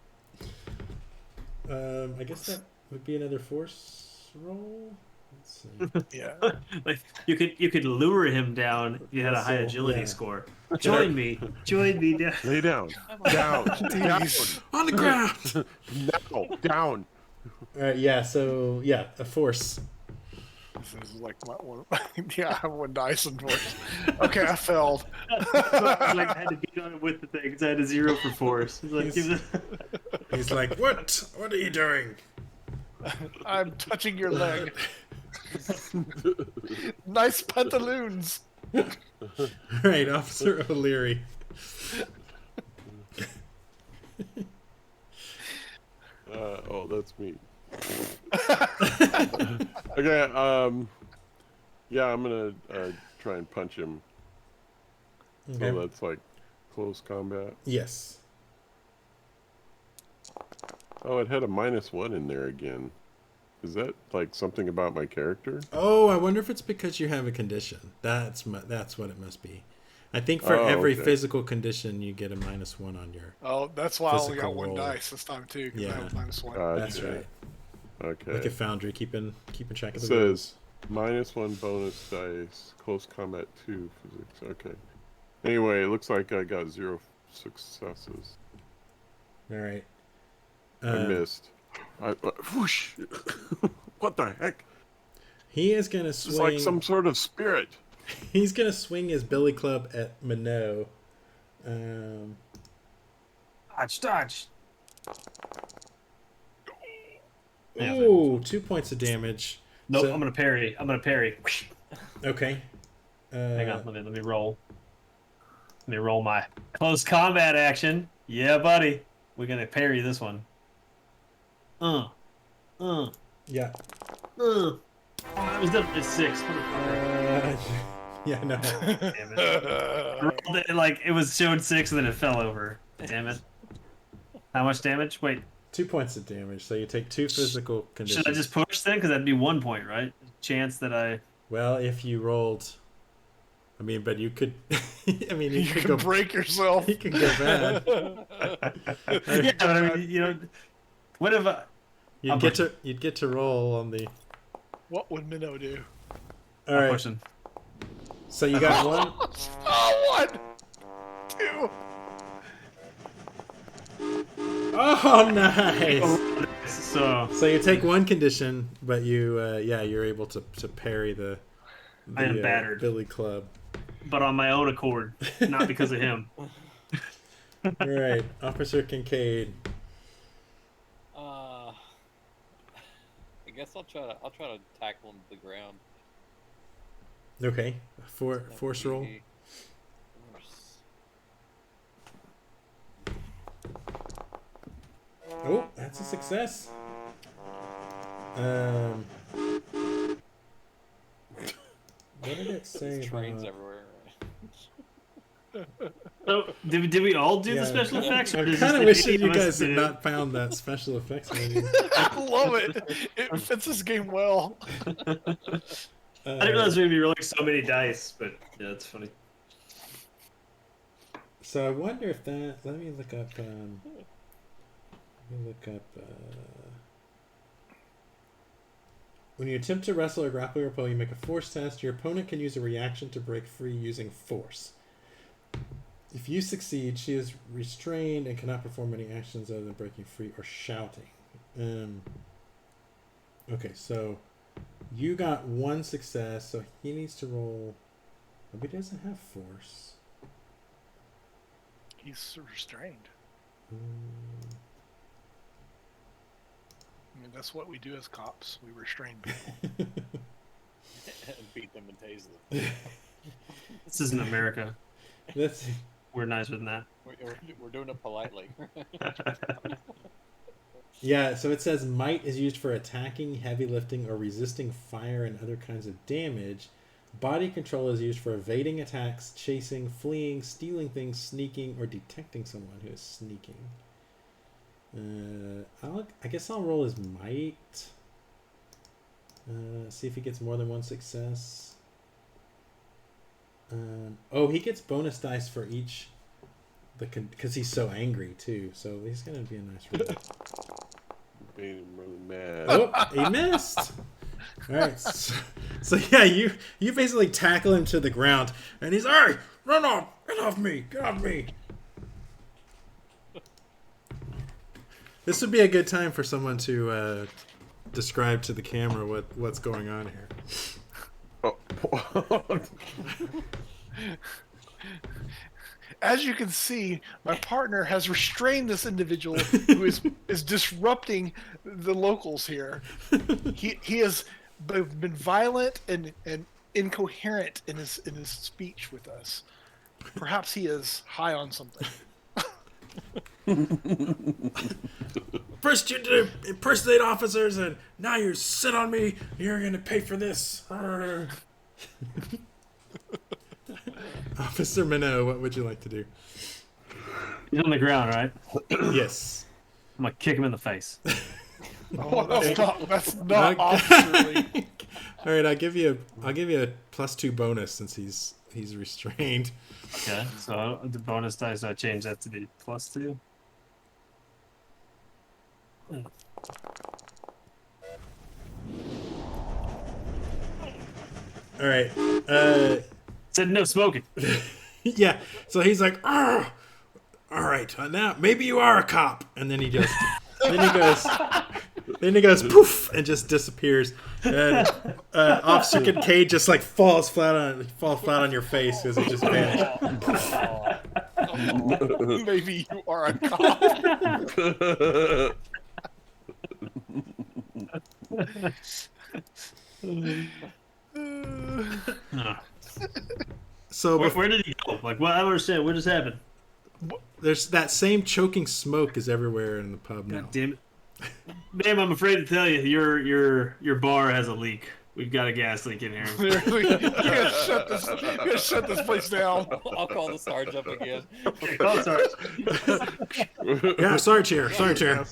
know, I guess that would be another force roll. Let's see. yeah. Like you could lure him down if you had a high So, agility yeah. score. Join me down. Lay down. Down. Down. On the ground. No. Down. Yeah. So yeah, a force. This is like my one. Yeah, I have 1 dice in force. Okay, I failed. Like I had to beat on him with the thing because I had a 0 for force. It's like, He's- give it- He's like, what? What are you doing? I'm touching your leg. Nice pantaloons. All right, Officer O'Leary. Oh, that's me. Okay. Yeah, I'm gonna try and punch him. Okay. Oh, that's like close combat. Yes. Oh, it had a -1 in there again. Is that like something about my character? Oh, I wonder if it's because you have a condition. That's what it must be. I think for Oh, every okay. physical condition, you get a -1 on your. Oh, that's why I only got Physical 1 roll. dice this time too. 'Cause I Yeah. have -1. That's Gotcha. right. Okay. Like a foundry, keeping track It of the rules. says -1 bonus dice, close combat 2 physics. Okay. Anyway, it looks like I got 0 successes. All right. I missed. Whoosh! What the heck? He is gonna It's swing. like some sort of spirit. He's gonna swing his billy club at Minot. Dodge. Oh, 2 points of damage. Nope, So- I'm gonna parry. Okay. Hang on, let me roll. Let me roll my close combat action. Yeah, buddy. We're gonna parry this one. Yeah. It was definitely 6. What a Yeah, no. damn it. I rolled it, like it was showed 6 and then it fell over. Damn it. How much damage? Wait, 2 points of damage, so you take 2 physical conditions. should I just push then? Because that'd be 1 point, right? Chance that I. Well, if you rolled, I mean, but you could. I mean, you could can go. break yourself. You could go bad. Yeah, but I mean, you know, what if I? You'd get to roll on the. What would Minnow do? All I'm right. pushing. So you got one. Oh, 1, 2. Oh, nice. So So you take one condition, but you, you're able to parry the I am battered. Billy Club. but on my own accord, not because of him. All right, Officer Kincaid. I guess I'll try to tackle him to the ground. Okay, force roll. Oh, that's a success. What did it say? There's trains about- everywhere. So, did we all do Yeah, the special effects? or I'm did kind of just wishing you any of us guys had do? not found that special effects menu. I love it. It fits this game well. I didn't realize we'd be rolling so many dice, but yeah, it's funny. So I wonder if that. Let me look up. When you attempt to wrestle or grapple your opponent, you make a force test. Your opponent can use a reaction to break free using force. If you succeed, she is restrained and cannot perform any actions other than breaking free or shouting. Okay, so you got one success, so he needs to roll. Oh, he doesn't have force. He's restrained. Um, I mean, that's what we do as cops. We restrain people. And beat them and tase them. This isn't America. Let's. We're nicer than that. We're doing it politely. Yeah, so it says might is used for attacking, heavy lifting, or resisting fire and other kinds of damage. Body control is used for evading attacks, chasing, fleeing, stealing things, sneaking, or detecting someone who is sneaking. I guess I'll roll his might. See if he gets more than one success. Oh, he gets bonus dice for each. Because he's so angry too, so he's gonna be a nice roll. Made him really mad. Oh, he missed. All right, so yeah, you basically tackle him to the ground, and he's hey, run off, get off me, get off me. This would be a good time for someone to describe to the camera what's going on here. Oh. As you can see, my partner has restrained this individual who is disrupting the locals here. He has been violent and incoherent in his speech with us. Perhaps he is high on something. First you did impersonate officers, and now you sit on me. You're gonna pay for this. Officer Minnow, what would you like to do? He's on the ground, right? Yes. I'm gonna kick him in the face. Oh, that's not officerly. All right, I'll give you a +2 bonus since he's restrained. Okay, so the bonus dice, I change that to be +2. All right. Said no smoking. Yeah. So he's like, "Argh! All right, now maybe you are a cop," and then he goes poof and just disappears. And Officer Kincaid just like falls flat on your face because he just vanished. Maybe you are a cop. So Where did he go? Like, well, I don't understand. What just happened? there's that same choking smoke is everywhere in the pub now. God damn it, ma'am! I'm afraid to tell you, your bar has a leak. We've got a gas leak in here. You gotta shut this place down. I'll call the Sarge up again. Oh, sorry. Yeah, Sarge here. Sarge here.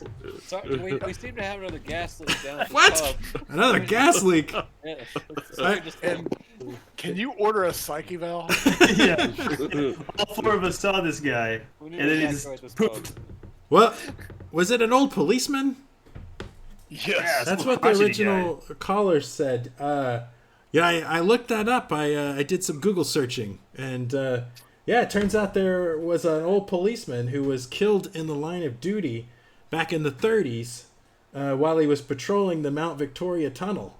Sorry, we seem to have another gas leak down at the What? pub. Another gas leak. Yeah, so And can you order a psych eval? Yeah. All four of us saw this guy, we need and to then he evacuate just this pub. poofed. What? Was it an old policeman? Yes. That's what the original caller said. Yeah, I looked that up. I did some Google searching, and yeah, it turns out there was an old policeman who was killed in the line of duty back in the 30s while he was patrolling the Mount Victoria Tunnel.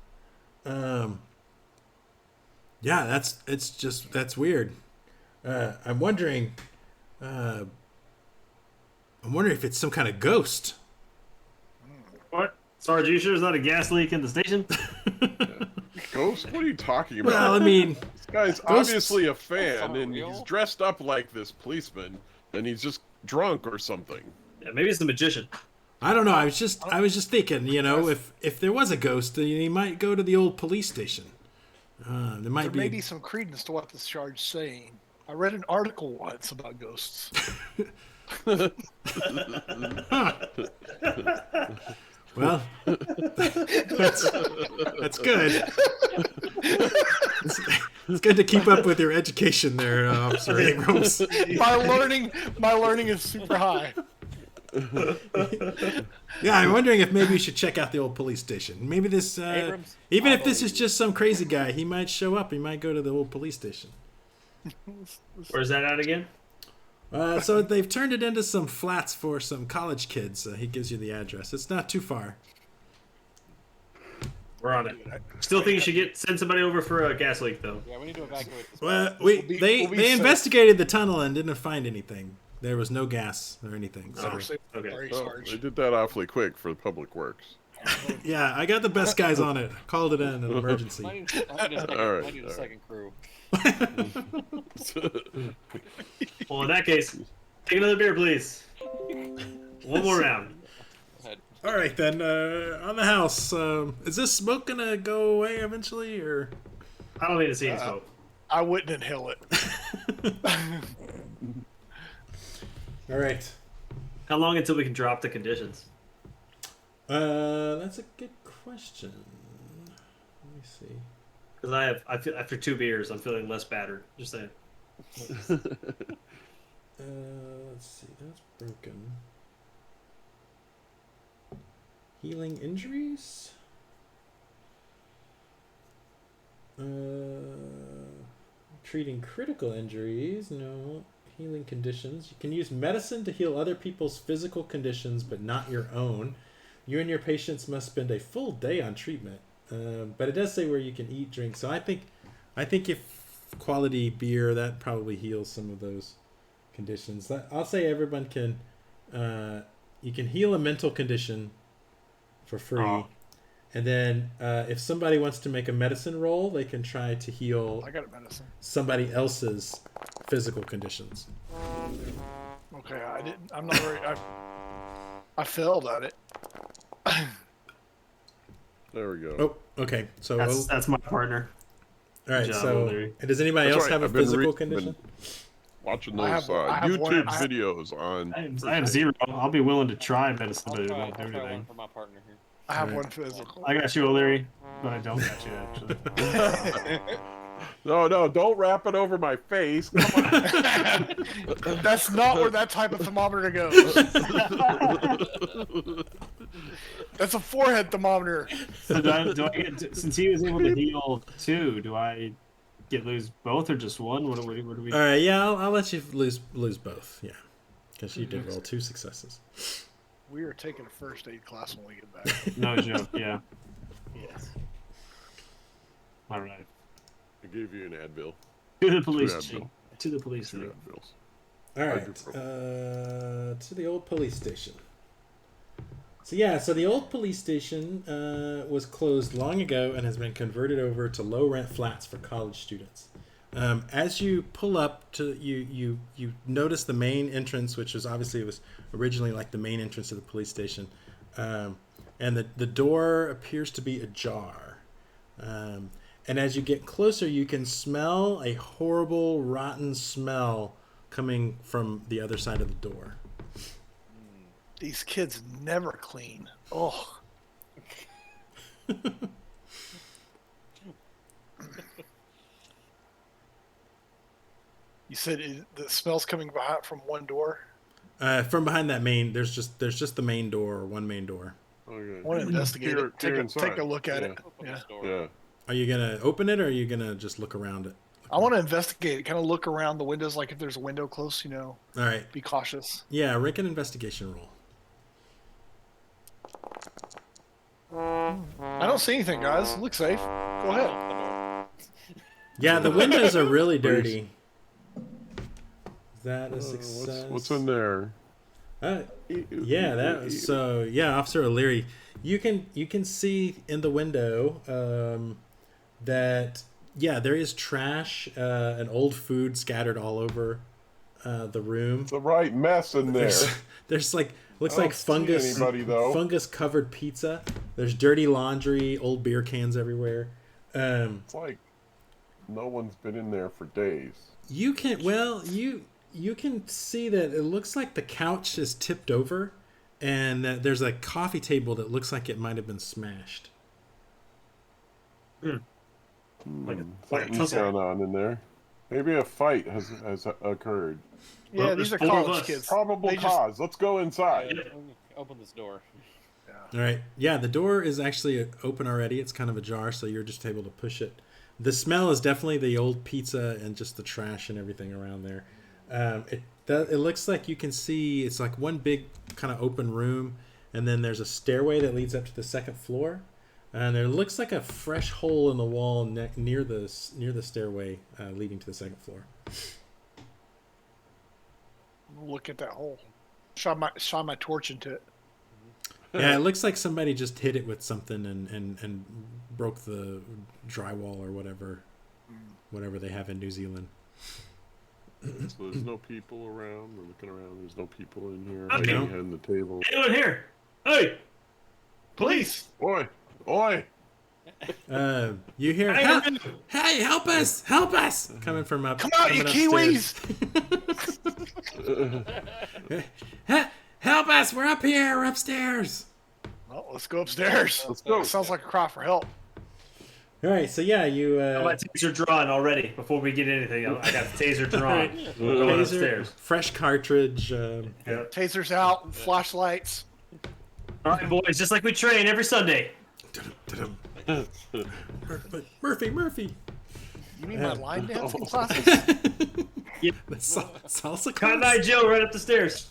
Yeah, that's weird. I'm wondering if it's some kind of ghost. What? Sarge, you sure there's not a gas leak in the station? Ghost? What are you talking about? Well, I mean, This guy's Ghosts- obviously a fan, for and real? he's dressed up like this policeman, and he's just drunk or something. Yeah, maybe it's the magician. I don't know. I was just thinking, if there was a ghost, then he might go to the old police station. There might There may be. be some credence to what this charge is saying. I read an article once about ghosts. Well, that's good. It's good to keep up with your education there, Officer Abrams. my learning is super high. Yeah, I'm wondering if maybe we should check out the old police station. Maybe this, Abrams, even I if this is believe just some crazy guy, he might show up. He might go to the old police station. Where's that at again? So they've turned it into some flats for some college kids. He gives you the address. It's not too far. We're on it. Still think you should send somebody over for a gas leak, though. Yeah, we need to evacuate this. Well, we'll be they safe. investigated the tunnel and didn't find anything. There was no gas or anything. So. Okay. Sorry, Well, Sarge. they did that awfully quick for the public works. Yeah, I got the best guys on it. Called it in an emergency. I need a All right, second, all right. second crew. Well, in that case, take another beer, please. One more round. Go ahead. All right, then. On the house, is this smoke gonna go away eventually, or? I don't need to see any smoke. I wouldn't inhale it. All right. How long until we can drop the conditions? That's a good question. Let me see. Because I feel after 2 beers, I'm feeling less battered. Just saying. Let's see. That's broken. Healing injuries. Treating critical injuries. No. Healing conditions. You can use medicine to heal other people's physical conditions, but not your own. You and your patients must spend a full day on treatment. But it does say where you can eat, drink. So I think if quality beer, that probably heals some of those conditions. I'll say everyone can. You can heal a mental condition for free. Oh. And then if somebody wants to make a medicine roll, they can try to heal I got a medicine. somebody else's physical conditions. Okay, I'm not very. I failed at it. There we go. Oh, okay. So That's my partner. all right. Good job, So Larry. does anybody That's else right, have a I've been physical been condition? Watching I those have YouTube one- videos on. I have 0. I'll be willing to try medicine, I'll but it try, won't do I'll try one anything. for my partner here. I have Alright. one physical. I got you, O'Leary, but I don't got you, actually. No, don't wrap it over my face. Come on. That's not where that type of thermometer goes. That's a forehead thermometer. So do I get, since he was able to heal 2, do I lose both or just one? What do we? All right. Yeah, I'll let you lose both. Yeah, because you did roll 2 successes. We are taking a first aid class when we get back. No joke. Yeah. Yes. All right. I gave you an Advil. To the police Advil. station. To the police 2 station. Advils. All right. To the old police station. So the old police station was closed long ago and has been converted over to low rent flats for college students. As you pull up to you notice the main entrance, which was obviously it was originally like the main entrance of the police station, and the door appears to be ajar. And as you get closer, you can smell a horrible, rotten smell coming from the other side of the door. These kids never clean. Oh. You said the smell's coming from one door? From behind that there's just the main door, or one main door. Okay. I want to investigate it. Peer Take a look at Yeah. it. Open Yeah. this door. Yeah. Are you gonna open it, or are you gonna just look around it? I want to investigate it. Kind of look around the windows, like if there's a window close, All right. be cautious. Yeah, make an investigation roll. I don't see anything, guys. Look safe. Go ahead. Yeah, the windows are really dirty. Is that a success? What's in there? Yeah, that was so. Yeah, Officer O'Leary, you can see in the window that there is trash and old food scattered all over the room. It's the right mess in there. There's like looks I don't like fungus see anybody, though. fungus covered pizza. There's dirty laundry, old beer cans everywhere. It's like no one's been in there for days. You can you can see that it looks like the couch is tipped over, and that there's a coffee table that looks like it might have been smashed. Like Something's tussle. going on in there. Maybe a fight has occurred. Yeah, Well, these are there's 4 of college us. kids. Probable They just- cause. Let's go inside. Open this door. All right. Yeah, the door is actually open already. It's kind of ajar, so you're just able to push it. The smell is definitely the old pizza and just the trash and everything around there. It looks like you can see it's like one big kind of open room, and then there's a stairway that leads up to the second floor, and there looks like a fresh hole in the wall near the stairway leading to the second floor. Look at that hole. Shot my torch into it. Yeah, it looks like somebody just hit it with something and broke the drywall or whatever they have in New Zealand. So there's no people around. We're looking around. There's no people in here. Okay. Hiding behind the table. Anyone here? Hey, Police! Oi! Oi! You hear, Hey, help, hey. hey, help us, help us, coming from up. Come out, you coming Kiwis! upstairs. Help us, we're up here, we're upstairs. Well, let's go upstairs. Let's go. Sounds like a cry for help. All right, so yeah, you my taser drawn already. Before we get anything, I got the taser drawn. We're going taser, upstairs. fresh cartridge. Yeah. Tasers out, flashlights. All right, boys. Just like we train every Sunday. Murphy. You mean my line dancing classes? The salsa Cotton class? Eye Joe right up the stairs.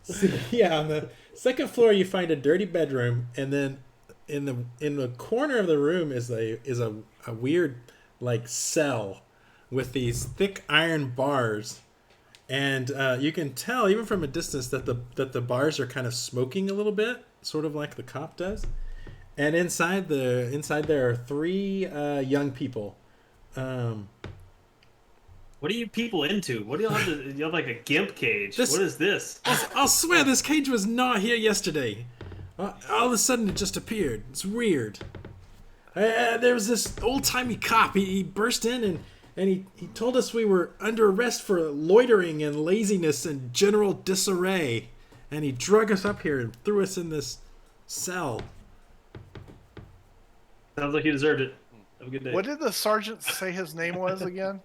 So, yeah, on the second floor you find a dirty bedroom, and then in the corner of the room is a weird like cell with these thick iron bars, and you can tell even from a distance that the bars are kind of smoking a little bit, sort of like the cop does. And inside there are 3 young people. What are you people into? What do you have? You have like a gimp cage. This- What is this? I'll swear this cage was not here yesterday. All of a sudden it just appeared. It's weird. There was this old-timey cop. He burst in and he told us we were under arrest for loitering and laziness and general disarray. And he drug us up here and threw us in this cell. Sounds like you deserved it. Have a good day. What did the sergeant say his name was again?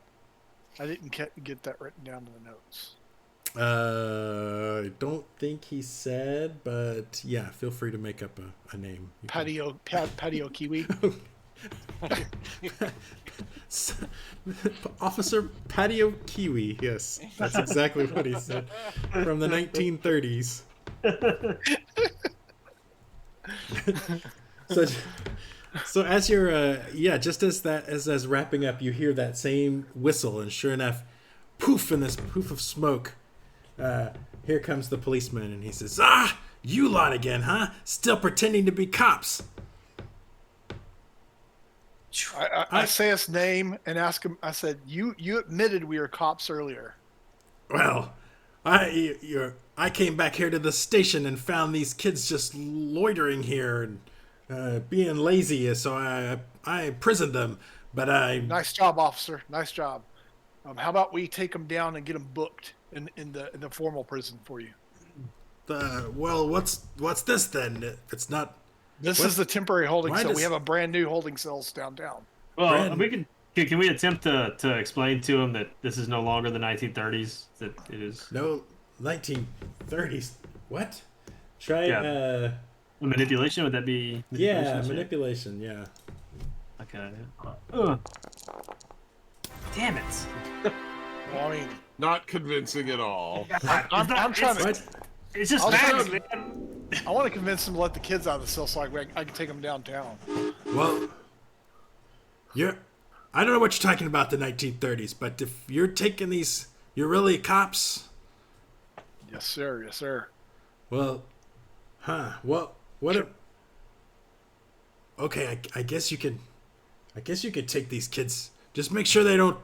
I didn't get that written down in the notes. I don't think he said, but yeah, feel free to make up a name. You can- Patio Kiwi. Officer Patio Kiwi, yes. That's exactly what he said. From the 1930s. So as you're just as wrapping up, you hear that same whistle, and sure enough, poof, in this poof of smoke, here comes the policeman, and he says, "Ah, you lot again, huh? Still pretending to be cops." I say his name and ask him. I said, "You admitted we were cops earlier." Well, I came back here to the station and found these kids just loitering here and being lazy, so I imprisoned them. But Nice job, officer. Nice job. How about we take them down and get them booked in the formal prison for you? well, what's this then? It's not. This What? is the temporary holding Why cell. does- We have a brand new holding cells downtown. Well, Brandon. we can we attempt to explain to him that this is no longer the 1930s? That it is No, 1930s. What? Try Yeah. manipulation. Would that be? yeah, manipulation? manipulation. Yeah. Okay. Damn it! Well, I mean, Not convincing at all. I'm trying to. What? It's just I'll facts, try man. I want to convince them to let the kids out of the cell so I can take them downtown. Well, I don't know what you're talking about the 1930s, but if you're taking these, you're really cops. Yes, sir. Yes, sir. Well, Well, what? Okay, I guess you could. I guess you could take these kids. Just make sure they don't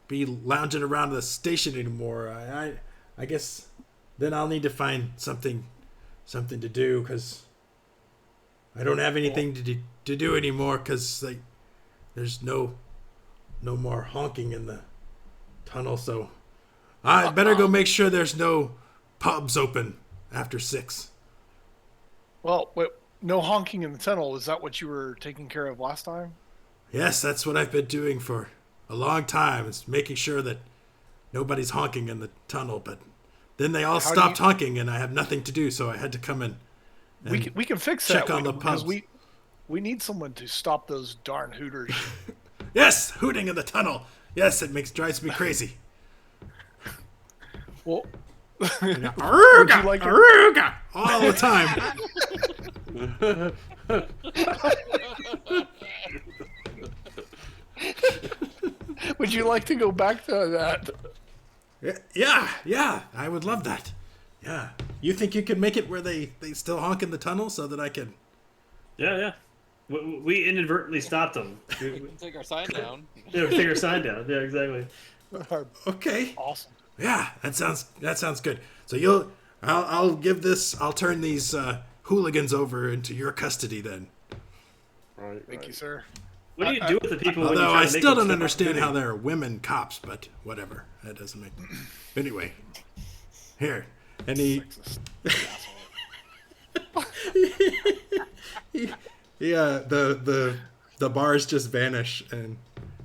be lounging around the station anymore. I guess then I'll need to find something to do because I don't have anything to do anymore because there's no more honking in the tunnel. So I better go make sure there's no pubs open after 6. Well, wait, no honking in the tunnel. Is that what you were taking care of last time? Yes, that's what I've been doing for a long time. Is making sure that nobody's honking in the tunnel. But then they all How do stopped you- honking, and I have nothing to do, so I had to come in. And We can fix check that on the because pubs. we need someone to stop those darn hooters. Yes, hooting in the tunnel. Yes, it drives me crazy. Well, Aruga, like to- aruga, all the time. would you like to go back to that? Yeah, I would love that. Yeah, you think you can make it where they still honk in the tunnel so that I can? Yeah. We inadvertently stopped them. We can take our sign down. Yeah, we take our sign down. Yeah, exactly. Okay. Awesome. Yeah, that sounds good. So I'll turn these hooligans over into your custody then. Right. Thank you, sir. What do you do with the people when you Although try I to make still them don't stop understand shooting? how there are women cops, but whatever. That doesn't make. Anyway, here, and he, yeah, the bars just vanish, and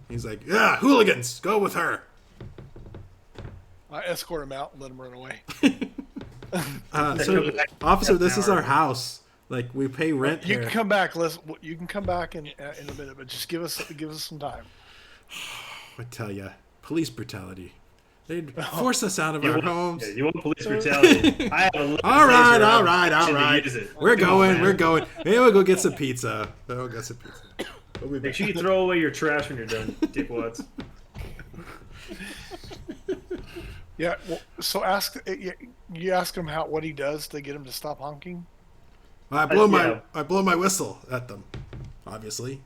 he's like, "Yeah, hooligans, go with her." I escort him out and let him run away. So, officer, this is our house. Like we pay rent You here. can come back. You can come back in a minute, but just give us some time. I tell ya, police brutality. They'd force us out of our homes. Yeah, you want police brutality? I have a little All right, taser. all right, all Should right. use it. We're Come on, going, man. we're going. Maybe we'll go get some pizza. We'll get some pizza. We'll be Make back. sure you throw away your trash when you're done, dickwads. Yeah. Well, so you ask him what he does to get him to stop honking. I blow yeah. my whistle at them. Obviously.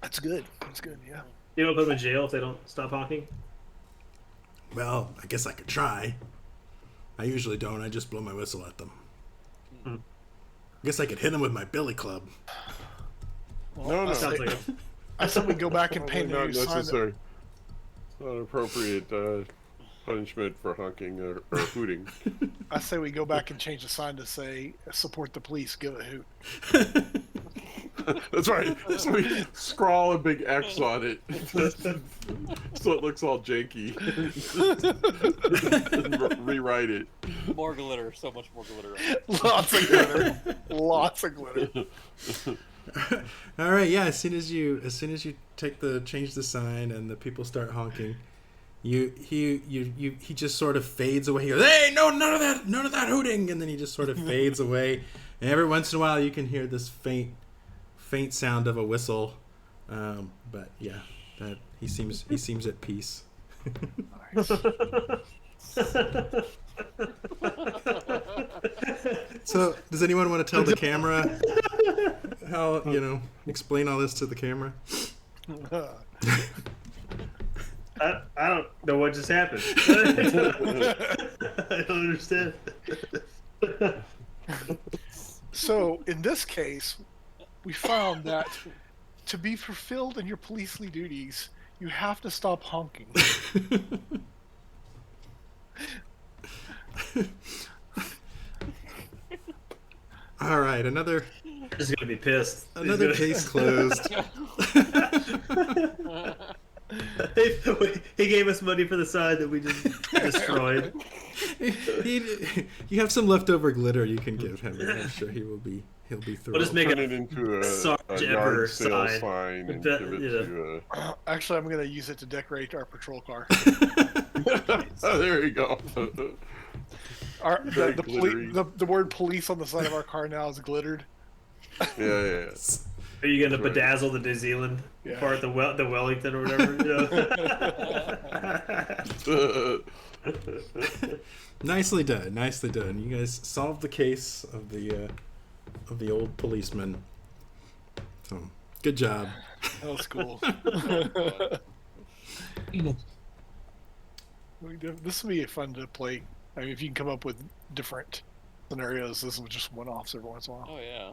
That's good. That's good. Yeah. You don't put them in jail if they don't stop honking? Well, I guess I could try. I usually don't. I just blow my whistle at them. I guess I could hit them with my billy club. No. Sounds like it. I said we go back and Probably paint a not new sign. necessary. It's not appropriate punishment for honking or hooting. I say we go back and change the sign to say "Support the police, give a hoot." That's right. So we scrawl a big X on it, so it looks all janky. And rewrite it. More glitter, so much more glitter. Lots of glitter. Lots of glitter. All right, yeah. As soon as you change the sign and the people start honking, he just sort of fades away. He goes, "Hey, no, none of that hooting!" And then he just sort of fades away. And every once in a while, you can hear this faint sound of a whistle. But yeah, that he seems at peace. So, does anyone want to tell the camera somehow, explain all this to the camera? I don't know what just happened. I don't understand. So in this case, we found that to be fulfilled in your policely duties, you have to stop honking. All right, another He's gonna be pissed. another case closed. He gave us money for the sign that we just destroyed. You have some leftover glitter you can give him, and I'm sure he'll be thrilled. We'll just make Turn a it into a Sarge yard Ever sale sign. sign and That- give it you to Actually, I'm going to use it to decorate our patrol car. oh, there you go. Very glittery. The word police on the side of our car now is glittered. Yeah. Are you gonna Right. bedazzle the New Zealand Yeah. part, the Wellington or whatever? Nicely done, nicely done. You guys solved the case of the old policeman. So, good job. That was cool. This will be fun to play. I mean, if you can come up with different scenarios, this is just one-offs every once in a while. Oh yeah.